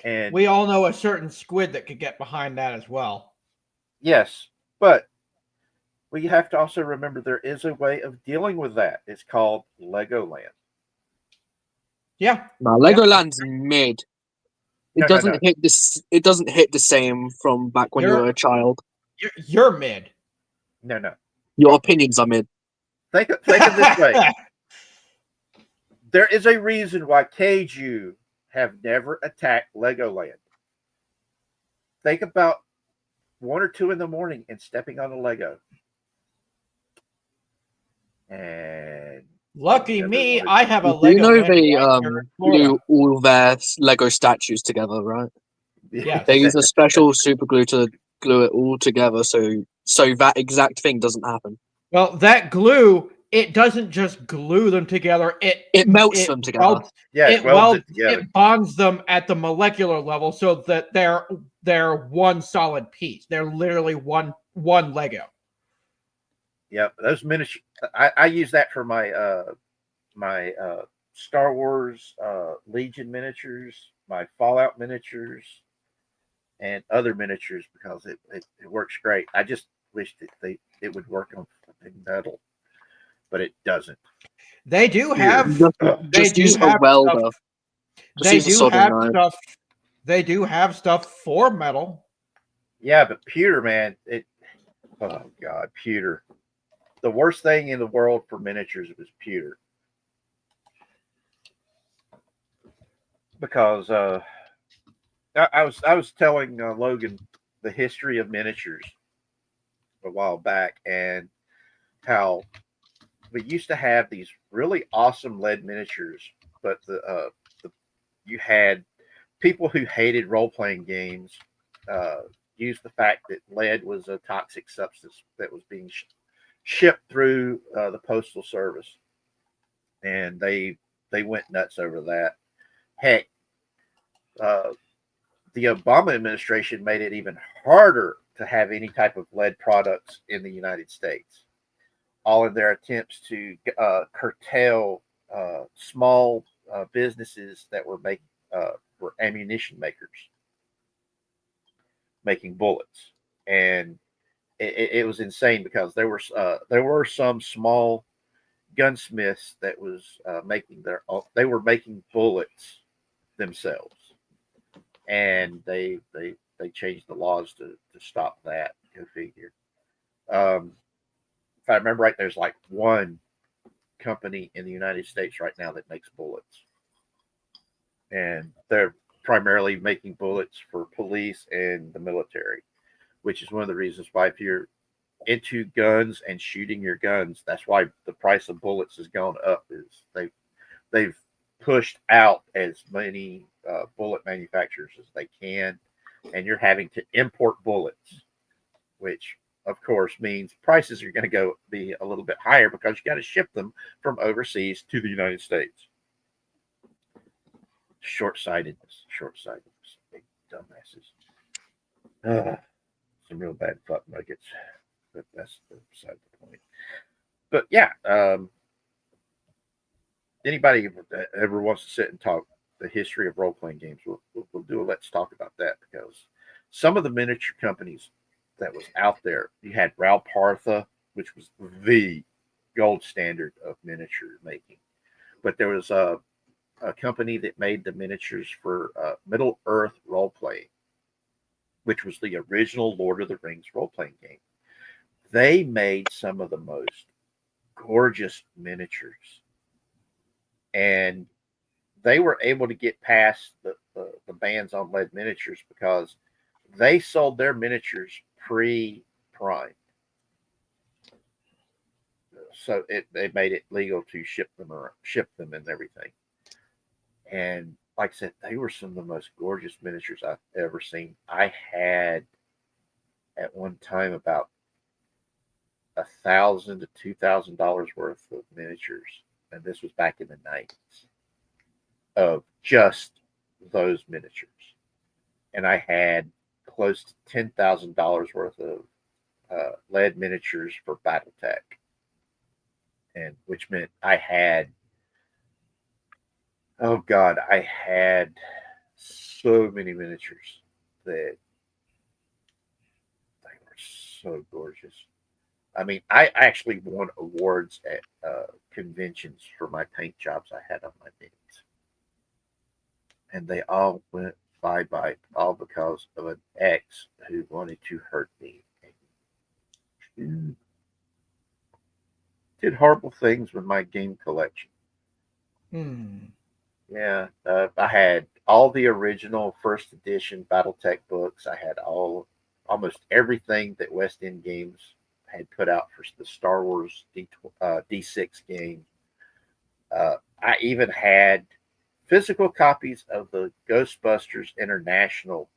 And We all know a certain squid that could get behind that as well. yes, but we have to also remember there is a way of dealing with that. It's called Legoland. Yeah. No, Legoland's mid. It No. doesn't hit this. It doesn't hit the same from back when you You're- were a child. You're mid. No. Your opinions are mid. Think of this way. There is a reason why Keiju have never attacked Legoland. Think about 1 or 2 in the morning and stepping on a Lego. And Lucky me, I have a You Lego. know land they right here in Florida. glue all their Lego statues together, right? Yes. They use a special super glue to glue it all together, so that exact thing doesn't happen. Well, that glue, it doesn't just glue them together. It melts them together. it welds it together. It bonds them at the molecular level so that they're one solid piece. They're literally one Lego. Yep, those miniature. I use that for my my Star Wars Legion miniatures, my Fallout miniatures, and other miniatures, because it works great. I just wish that it would work on metal, but it doesn't. They do have. Just use a welder. They do have stuff. They do have stuff for metal. Yeah, but pewter, man, oh god, pewter. The worst thing in the world for miniatures was pewter. Because I was telling Logan the history of miniatures a while back, and how we used to have these really awesome lead miniatures, but you had people who hated role-playing games use the fact that lead was a toxic substance that was being shipped through the postal service, and they went nuts over that. Heck, the Obama administration made it even harder to have any type of lead products in the United States, all in their attempts to curtail small businesses that were were ammunition makers, making bullets. And it was insane, because there were some small gunsmiths that was they were making bullets themselves, and they changed the laws to stop that. Go figure. If I remember right, there's like one company in the United States right now that makes bullets, and they're primarily making bullets for police and the military, which is one of the reasons why, if you're into guns and shooting your guns. That's why the price of bullets has gone up. Is they've pushed out as many bullet manufacturers as they can, and you're having to import bullets, which of course means prices are going to be a little bit higher because you got to ship them from overseas to the United States. Short-sightedness, big dumbasses. Some real bad fuck nuggets, but that's beside the point. But yeah, anybody that ever wants to sit and talk the history of role-playing games, we'll do a let's talk about that, because some of the miniature companies that was out there, you had Ralph Partha, which was the gold standard of miniature making, but there was a company that made the miniatures for Middle Earth role-playing, which was the original Lord of the Rings role-playing game. They made some of the most gorgeous miniatures, and they were able to get past the bans on lead miniatures because they sold their miniatures pre-primed. So they made it legal to ship them and everything. And like I said, they were some of the most gorgeous miniatures I've ever seen. I had at one time about $1,000 to $2,000 worth of miniatures, and this was back in the 90s, of just those miniatures. And I had close to $10,000 worth of lead miniatures for BattleTech, and which meant I had, oh God, I had so many miniatures that they were so gorgeous. I mean, I actually won awards at conventions for my paint jobs I had on my minis, and they all went bye-bye, all because of an ex who wanted to hurt me and did horrible things with my game collection. Yeah, I had all the original first edition BattleTech books. I had almost everything that West End Games had put out for the Star Wars D6 game. I even had physical copies of the Ghostbusters International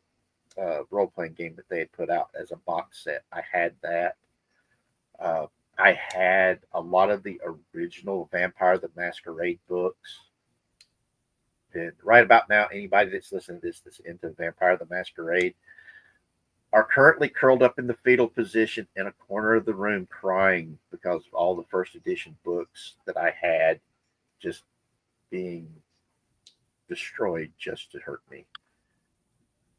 role-playing game that they had put out as a box set. I had that. I had a lot of the original Vampire the Masquerade books. And right about now, anybody that's listening to this that's into Vampire the Masquerade are currently curled up in the fetal position in a corner of the room crying because of all the first edition books that I had just being destroyed just to hurt me.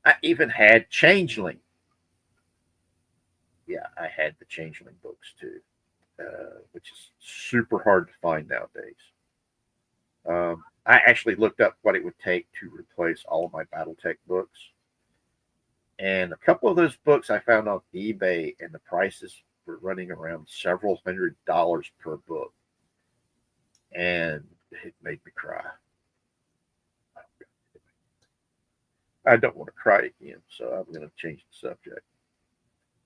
I even had Changeling. Yeah, I had the Changeling books too, which is super hard to find nowadays. I actually looked up what it would take to replace all of my BattleTech books. And a couple of those books I found on eBay, and the prices were running around several $100s per book. And it made me cry. I don't want to cry again, so I'm going to change the subject.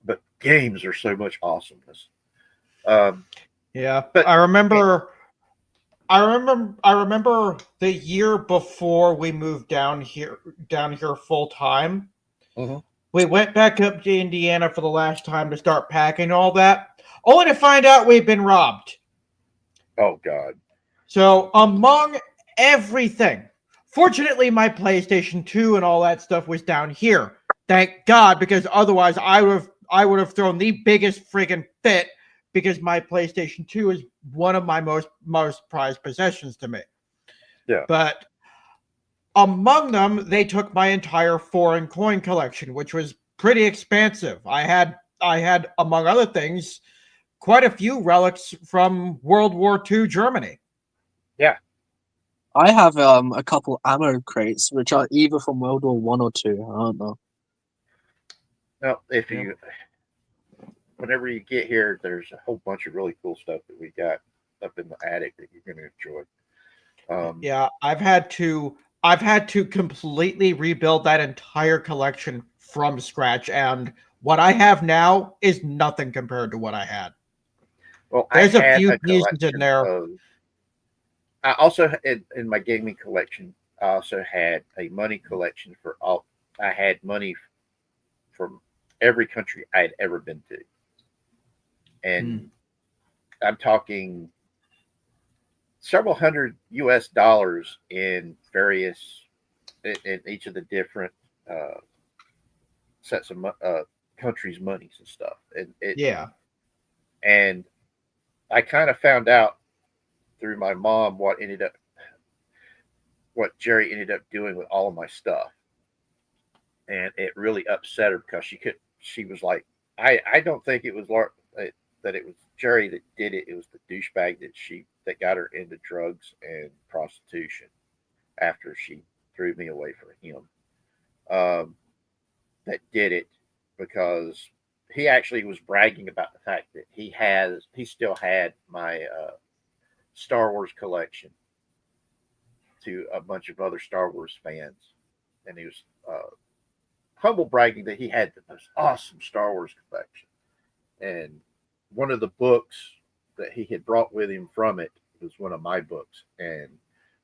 But games are so much awesomeness. Yeah, but I remember the year before we moved down here full time. Mm-hmm. We went back up to Indiana for the last time to start packing all that, only to find out we'd been robbed. Oh God! So among everything, fortunately, my PlayStation 2 and all that stuff was down here. Thank God, because otherwise I would have thrown the biggest friggin' fit, because my PlayStation 2 is one of my most prized possessions to me. Yeah. But among them, they took my entire foreign coin collection, which was pretty expansive. I had, among other things, quite a few relics from World War II Germany. Yeah. I have a couple ammo crates, which are either from World War One or Two. I don't know. Well, whenever you get here, there's a whole bunch of really cool stuff that we got up in the attic that you're going to enjoy. Yeah, I've had to completely rebuild that entire collection from scratch, and What I have now is nothing compared to what I had. Well, There's I a had few a pieces in collection there. of. I also in my gaming collection. I also had a money collection for all. I had money from every country I had ever been to, and I'm talking several hundred U.S. dollars in various in each of the different sets of countries' monies and stuff, and Yeah. and I kind of found out through my mom what Jerry ended up doing with all of my stuff, and it really upset her because she was like, I don't think it was that it was Jerry that did it. It was the douchebag that got her into drugs and prostitution after she threw me away for him. That did it because he actually was bragging about the fact that he still had my Star Wars collection to a bunch of other Star Wars fans, and he was humble bragging that he had the most awesome Star Wars collection. And one of the books that he had brought with him from it was one of my books, and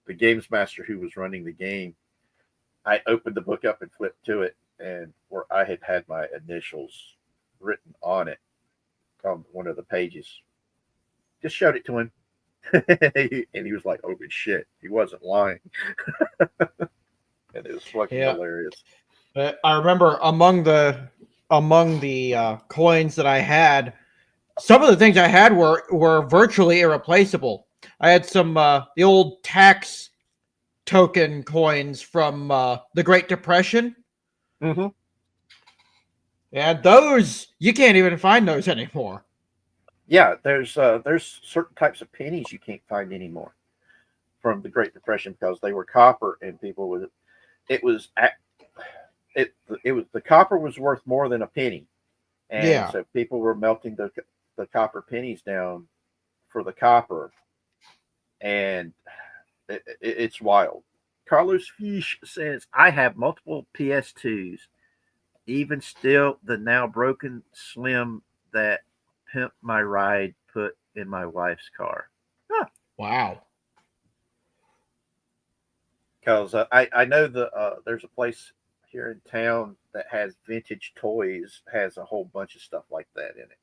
the games master who was running the game, I opened the book up and flipped to it, and where I had my initials written on it on one of the pages, just showed it to him. And he was like, "Oh, good shit." He wasn't lying. And it was fucking hilarious. I remember among the coins that I had, some of the things I had were virtually irreplaceable. I had some the old tax token coins from the Great Depression. Mm-hmm. And those, you can't even find those anymore. Yeah, there's certain types of pennies you can't find anymore from the Great Depression because they were copper, and people was the copper was worth more than a penny, and so people were melting the copper pennies down for the copper, and it's wild. Carlos Fish says, "I have multiple PS2s, even still the now broken Slim that Pimp My Ride put in my wife's car." Huh. Wow. Because I know there's a place here in town that has vintage toys, has a whole bunch of stuff like that in it.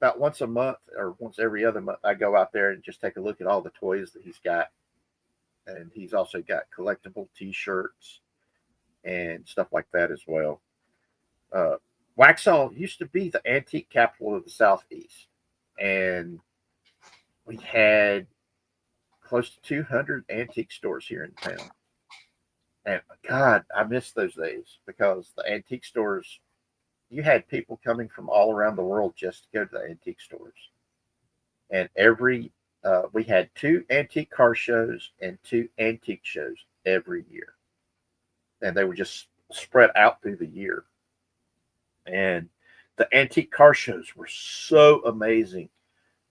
About once a month or once every other month, I go out there and just take a look at all the toys that he's got. And he's also got collectible T-shirts and stuff like that as well. Waxhaw used to be the antique capital of the Southeast, and we had close to 200 antique stores here in town. And God, I miss those days because the antique stores, you had people coming from all around the world just to go to the antique stores. And we had 2 antique car shows and 2 antique shows every year. And they were just spread out through the year. And the antique car shows were so amazing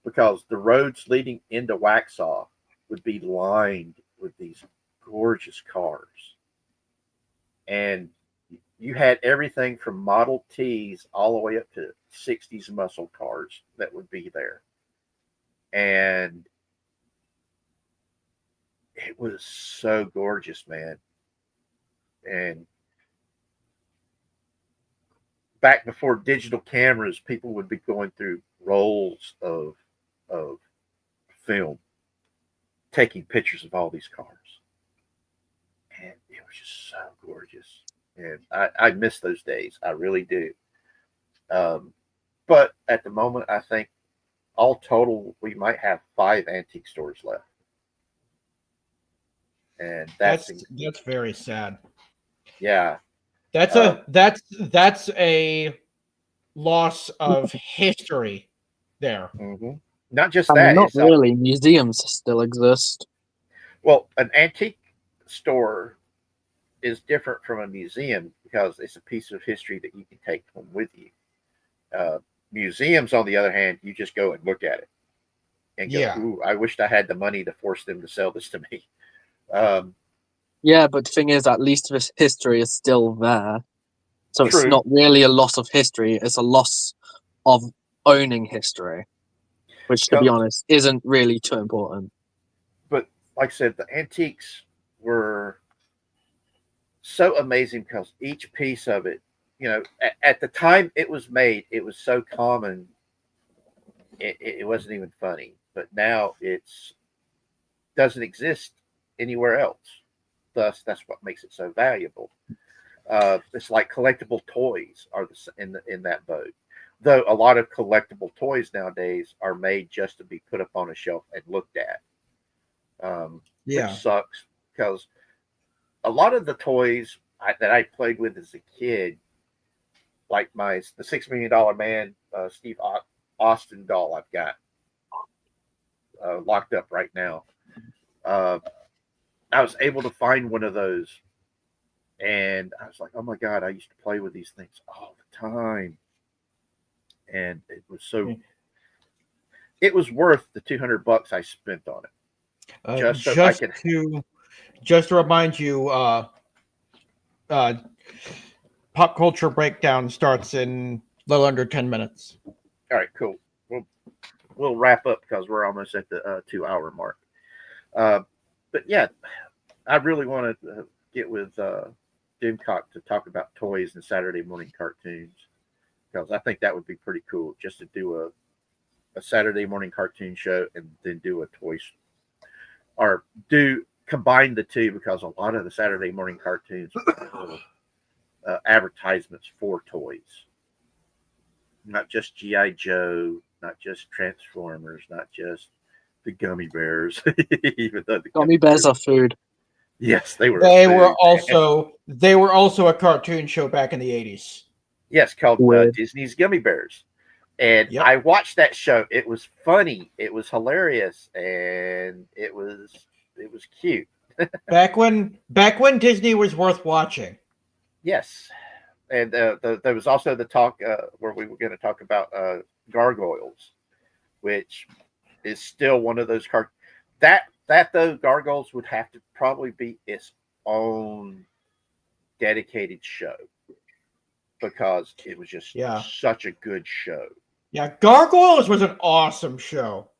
because the roads leading into Waxhaw would be lined with these gorgeous cars. And you had everything from Model Ts all the way up to 60s muscle cars that would be there. And it was so gorgeous, man. And back before digital cameras, people would be going through rolls of film, taking pictures of all these cars. And it was just so gorgeous. And I miss those days. I really do. But at the moment, I think all total, we might have 5 antique stores left. And that's very sad. Yeah. That's a loss of history there. Mm-hmm. Not just I mean, that. not really. Museums still exist. Well, an antique store is different from a museum because it's a piece of history that you can take home with you. Museums, on the other hand, you just go and look at it and go, "Ooh, I wished I had the money to force them to sell this to me." Yeah, but the thing is, at least this history is still there. So it's True. not really a loss of history; it's a loss of owning history, which, to be Yep. honest, isn't really too important. But like I said, the antiques were so amazing because each piece of it, at the time it was made, it was so common, it wasn't even funny. But now it's doesn't exist anywhere else. Thus, that's what makes it so valuable. It's like collectible toys are in that boat. Though a lot of collectible toys nowadays are made just to be put up on a shelf and looked at, Yeah. which sucks because a lot of the toys that I played with as a kid, like the $6 Million Man Steve Austin doll I've got locked up right now. I was able to find one of those, and I was like, "Oh my god!" I used to play with these things all the time, and it was so. It was worth the $200 I spent on it, just so I could. Just to remind you, Pop Culture Breakdown starts in a little under 10 minutes. All right, cool. We'll wrap up because we're almost at the 2 hour mark. But yeah, I really want to get with Dimcock to talk about toys and Saturday morning cartoons because I think that would be pretty cool just to do a Saturday morning cartoon show and then do a toy or combine the two because a lot of the Saturday morning cartoons are advertisements for toys, not just G.I. Joe, not just Transformers, not just the gummy bears. Even though the Gummy bears are food. Yes, they were. They were also a cartoon show back in the 80s. Yes, called Weird. Disney's Gummy Bears. And Yep. I watched that show. It was funny. It was hilarious, and it was cute. Back when Disney was worth watching. Yes, and there was also the talk where we were going to talk about gargoyles, which is still one of those that though gargoyles would have to probably be its own dedicated show because it was just such a good show. Yeah, Gargoyles was an awesome show.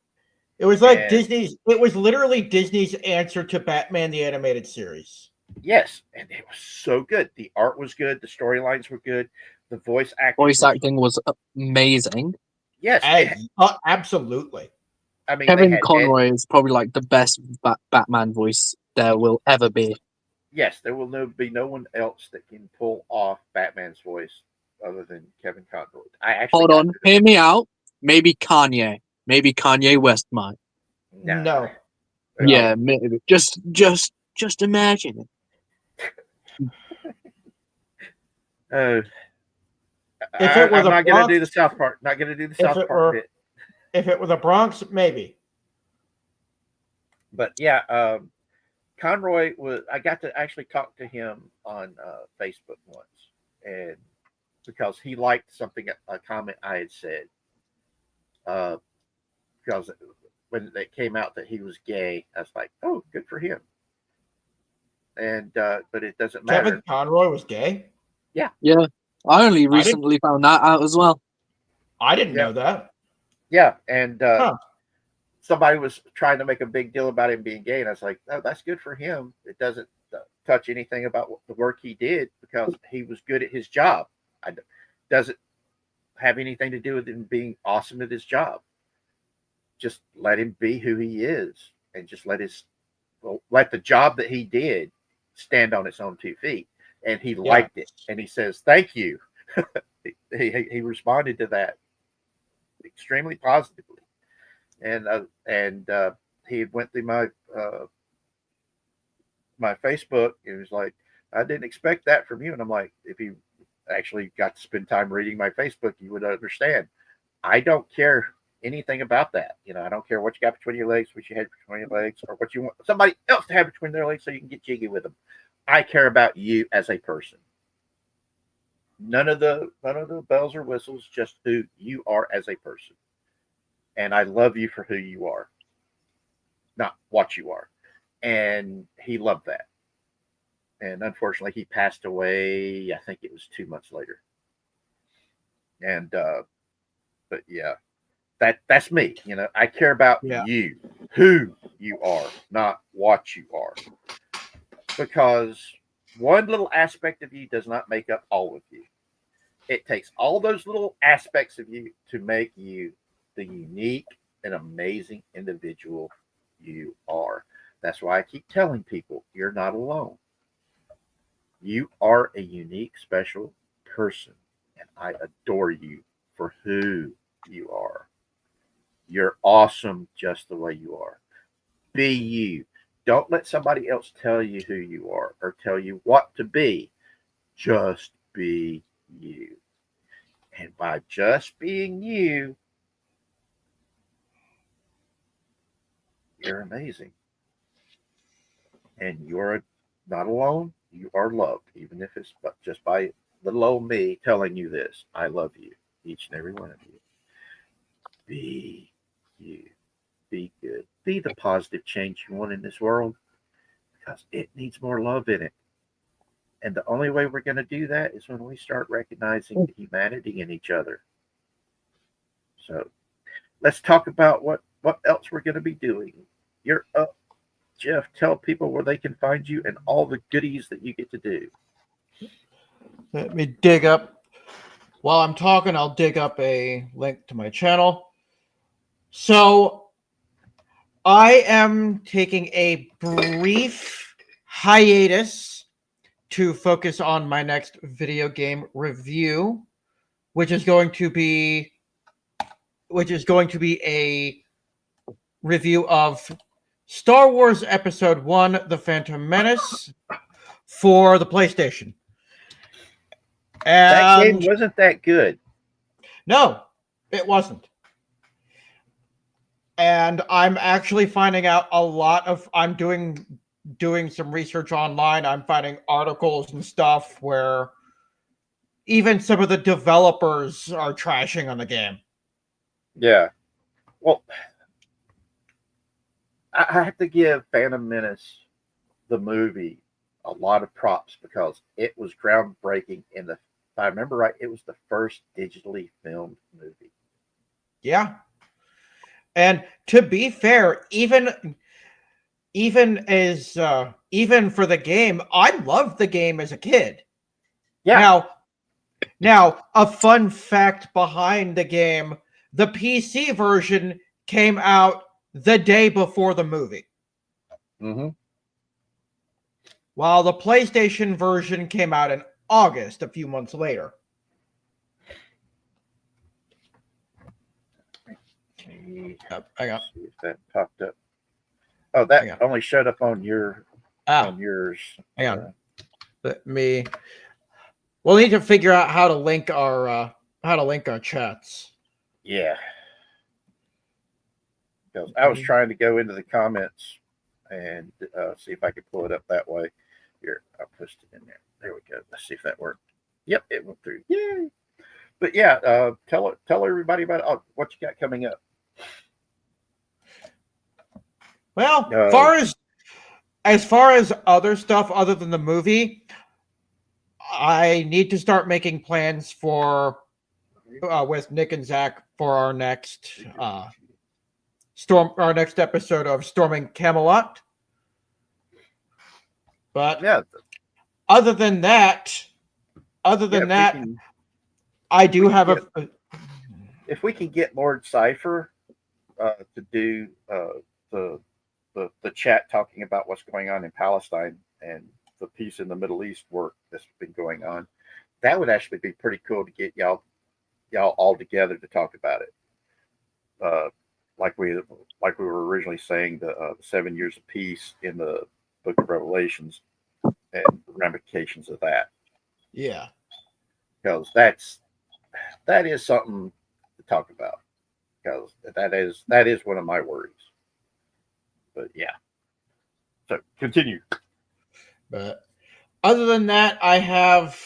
It was like And it was literally Disney's answer to Batman the Animated Series. Yes, and it was so good. The art was good, the storylines were good, the voice acting was amazing. Yes, absolutely. I mean, Kevin Conroy is probably like the best Batman voice there will ever be. Yes, there will be no one else that can pull off Batman's voice other than Kevin Conroy. Hold on, hear me out. Maybe Kanye West might. No. Yeah, maybe. Just imagine it. I'm not going to do the South Park. Not going to do the South Park bit. If it were the Bronx, maybe. But yeah, Conroy was. I got to actually talk to him on Facebook once, and because he liked a comment I had said. Because when it came out that he was gay, I was like, "Oh, good for him." And but it doesn't matter. Kevin Conroy was gay? Yeah. Yeah. I only recently found that out as well. I didn't know that. Yeah, and somebody was trying to make a big deal about him being gay, and I was like, "Oh, that's good for him. It doesn't touch anything about the work he did because he was good at his job. It doesn't have anything to do with him being awesome at his job. Just let him be who he is, and just let the job that he did stand on its own 2 feet." And he liked it, and he says, "Thank you." he responded to that extremely positively, and he went through my my Facebook and was like, "I didn't expect that from you." And I'm like, if you actually got to spend time reading my Facebook, you would understand. I don't care anything about that. I don't care what you got between your legs, what you had between your legs, or what you want somebody else to have between their legs so you can get jiggy with them. I care about you as a person. None of the bells or whistles, just who you are as a person. And I love you for who you are, not what you are. And he loved that. and unfortunately, he passed away. I think it was 2 months later. And but yeah, that's me. You know, I care about you, who you are, not what you are, because one little aspect of you does not make up all of you. It takes all those little aspects of you to make you the unique and amazing individual you are. That's why I keep telling people you're not alone. You are a unique, special person, and I adore you for who you are. You're awesome just the way you are. Be you. Don't let somebody else tell you who you are or tell you what to be. Just be you. And by just being you, you're amazing. And you're not alone. You are loved, even if it's just by little old me telling you this. I love you, each and every one of you. Be you. Be good. Be the positive change you want in this world, because it needs more love in it. And the only way we're going to do that is when we start recognizing the humanity in each other. So let's talk about what else we're going to be doing. You're up, Jeff. Tell people where they can find you and all the goodies that you get to do. Let me dig up. While I'm talking, I'll dig up a link to my channel. So I am taking a brief hiatus to focus on my next video game review, which is going to be a review of Star Wars Episode 1, The Phantom Menace, for the PlayStation. That And game wasn't that good. no, it wasn't. And I'm actually finding out I'm doing some research online. I'm finding articles and stuff where even some of the developers are trashing on the game. Yeah. Well, I have to give Phantom Menace, the movie, a lot of props because it was groundbreaking. If I remember right, it was the first digitally filmed movie. Yeah. And to be fair, even for the game, I loved the game as a kid. Yeah. Now, a fun fact behind the game, the PC version came out the day before the movie, Mm-hmm. while the PlayStation version came out in August, a few months later. Hang on. See if that popped up. Oh, that only showed up on your on yours. Hang on. We'll need to figure out how to link our chats. Yeah. Because I was trying to go into the comments and see if I could pull it up that way. Here, I'll post it in there. There we go. Let's see if that worked. Yep, it went through. Yay! But yeah, tell everybody about what you got coming up. Well, as far as other stuff other than the movie, I need to start making plans for with Nick and Zach for our next episode of Storming Camelot. But yeah, other than that, I do have if we can get Lord Cypher to do the chat talking about what's going on in Palestine and the peace in the Middle East work that's been going on, that would actually be pretty cool to get y'all all together to talk about it. Like we were originally saying, the 7 years of peace in the Book of Revelations and ramifications of that. Yeah, because that is something to talk about, because that is one of my worries. But yeah, so continue. But other than that, I have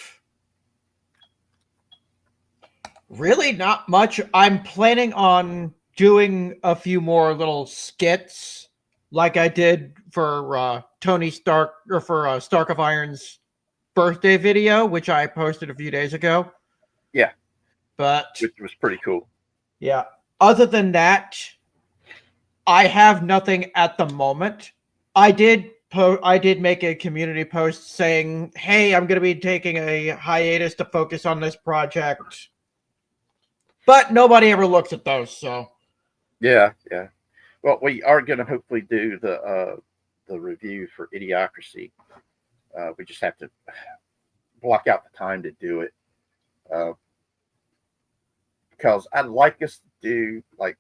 really not much. I'm planning on doing a few more little skits like I did for Tony Stark or for Stark of Iron's birthday video, which I posted a few days ago. Yeah. But Which was pretty cool. yeah, other than that, I have nothing at the moment. I did make a community post saying, "Hey, I'm going to be taking a hiatus to focus on this project." But nobody ever looks at those, so Yeah. Well, we are going to hopefully do the review for Idiocracy. We just have to block out the time to do it. Because I'd like us to do like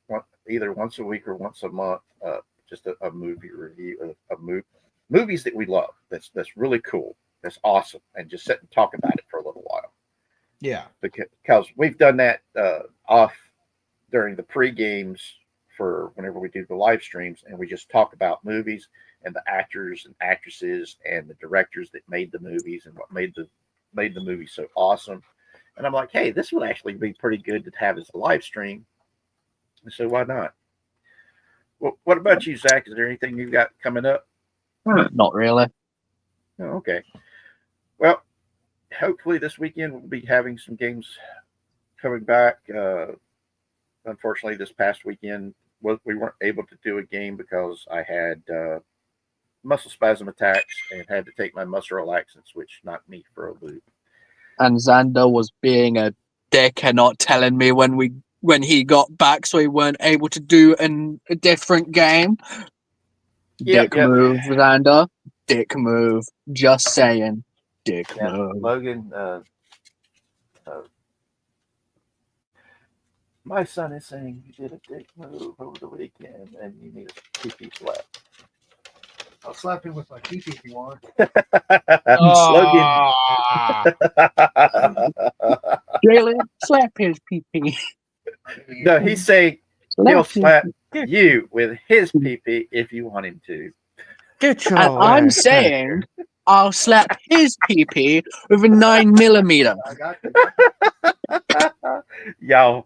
either once a week or once a month, just a movie review of movies that we love. That's really cool. That's awesome, and just sit and talk about it for a little while. yeah. Because we've done that off during the pre-games for whenever we do the live streams, and we just talk about movies and the actors and actresses and the directors that made the movies and what made the movie so awesome. And I'm like, hey, this would actually be pretty good to have as a live stream. So why not? Well, what about you, Zach? Is there anything you've got coming up? Not really. Oh, okay. Well, hopefully this weekend we'll be having some games coming back. Unfortunately, this past weekend we weren't able to do a game because I had muscle spasm attacks and had to take my muscle relaxants, which knocked me for a loop. And Xander was being a dick and not telling me when he got back, so he weren't able to do a different game. Dick move, Xander. Dick move. Just saying. Dick move. Logan, my son is saying you did a dick move over the weekend and you need a pee-pee slap. I'll slap him with my pee-pee if you want. Jalen, slap his pee-pee. No, he's saying he'll slap you with his pee-pee if you want him to. Get your And I'm saying I'll slap his pee-pee with a 9mm. I got you.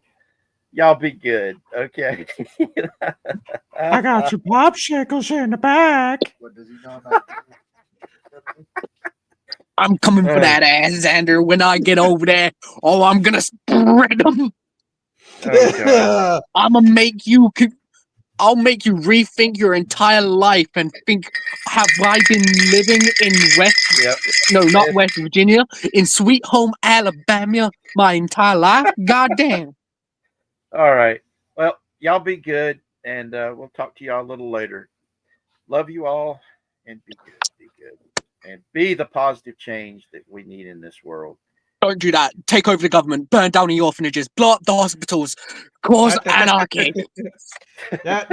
Y'all be good, okay? I got your popsicles in the back. What does he know about? I'm coming for that ass, Xander. When I get over there, I'm gonna spread them. Oh, I'm gonna make you. I'll make you rethink your entire life and think: have I been living in not West Virginia, in Sweet Home Alabama, my entire life? Goddamn. all right. Well, y'all be good, and we'll talk to y'all a little later. Love you all, and be good, and be the positive change that we need in this world. Don't do that. Take over the government. Burn down the orphanages. Blow up the hospitals. Cause anarchy. That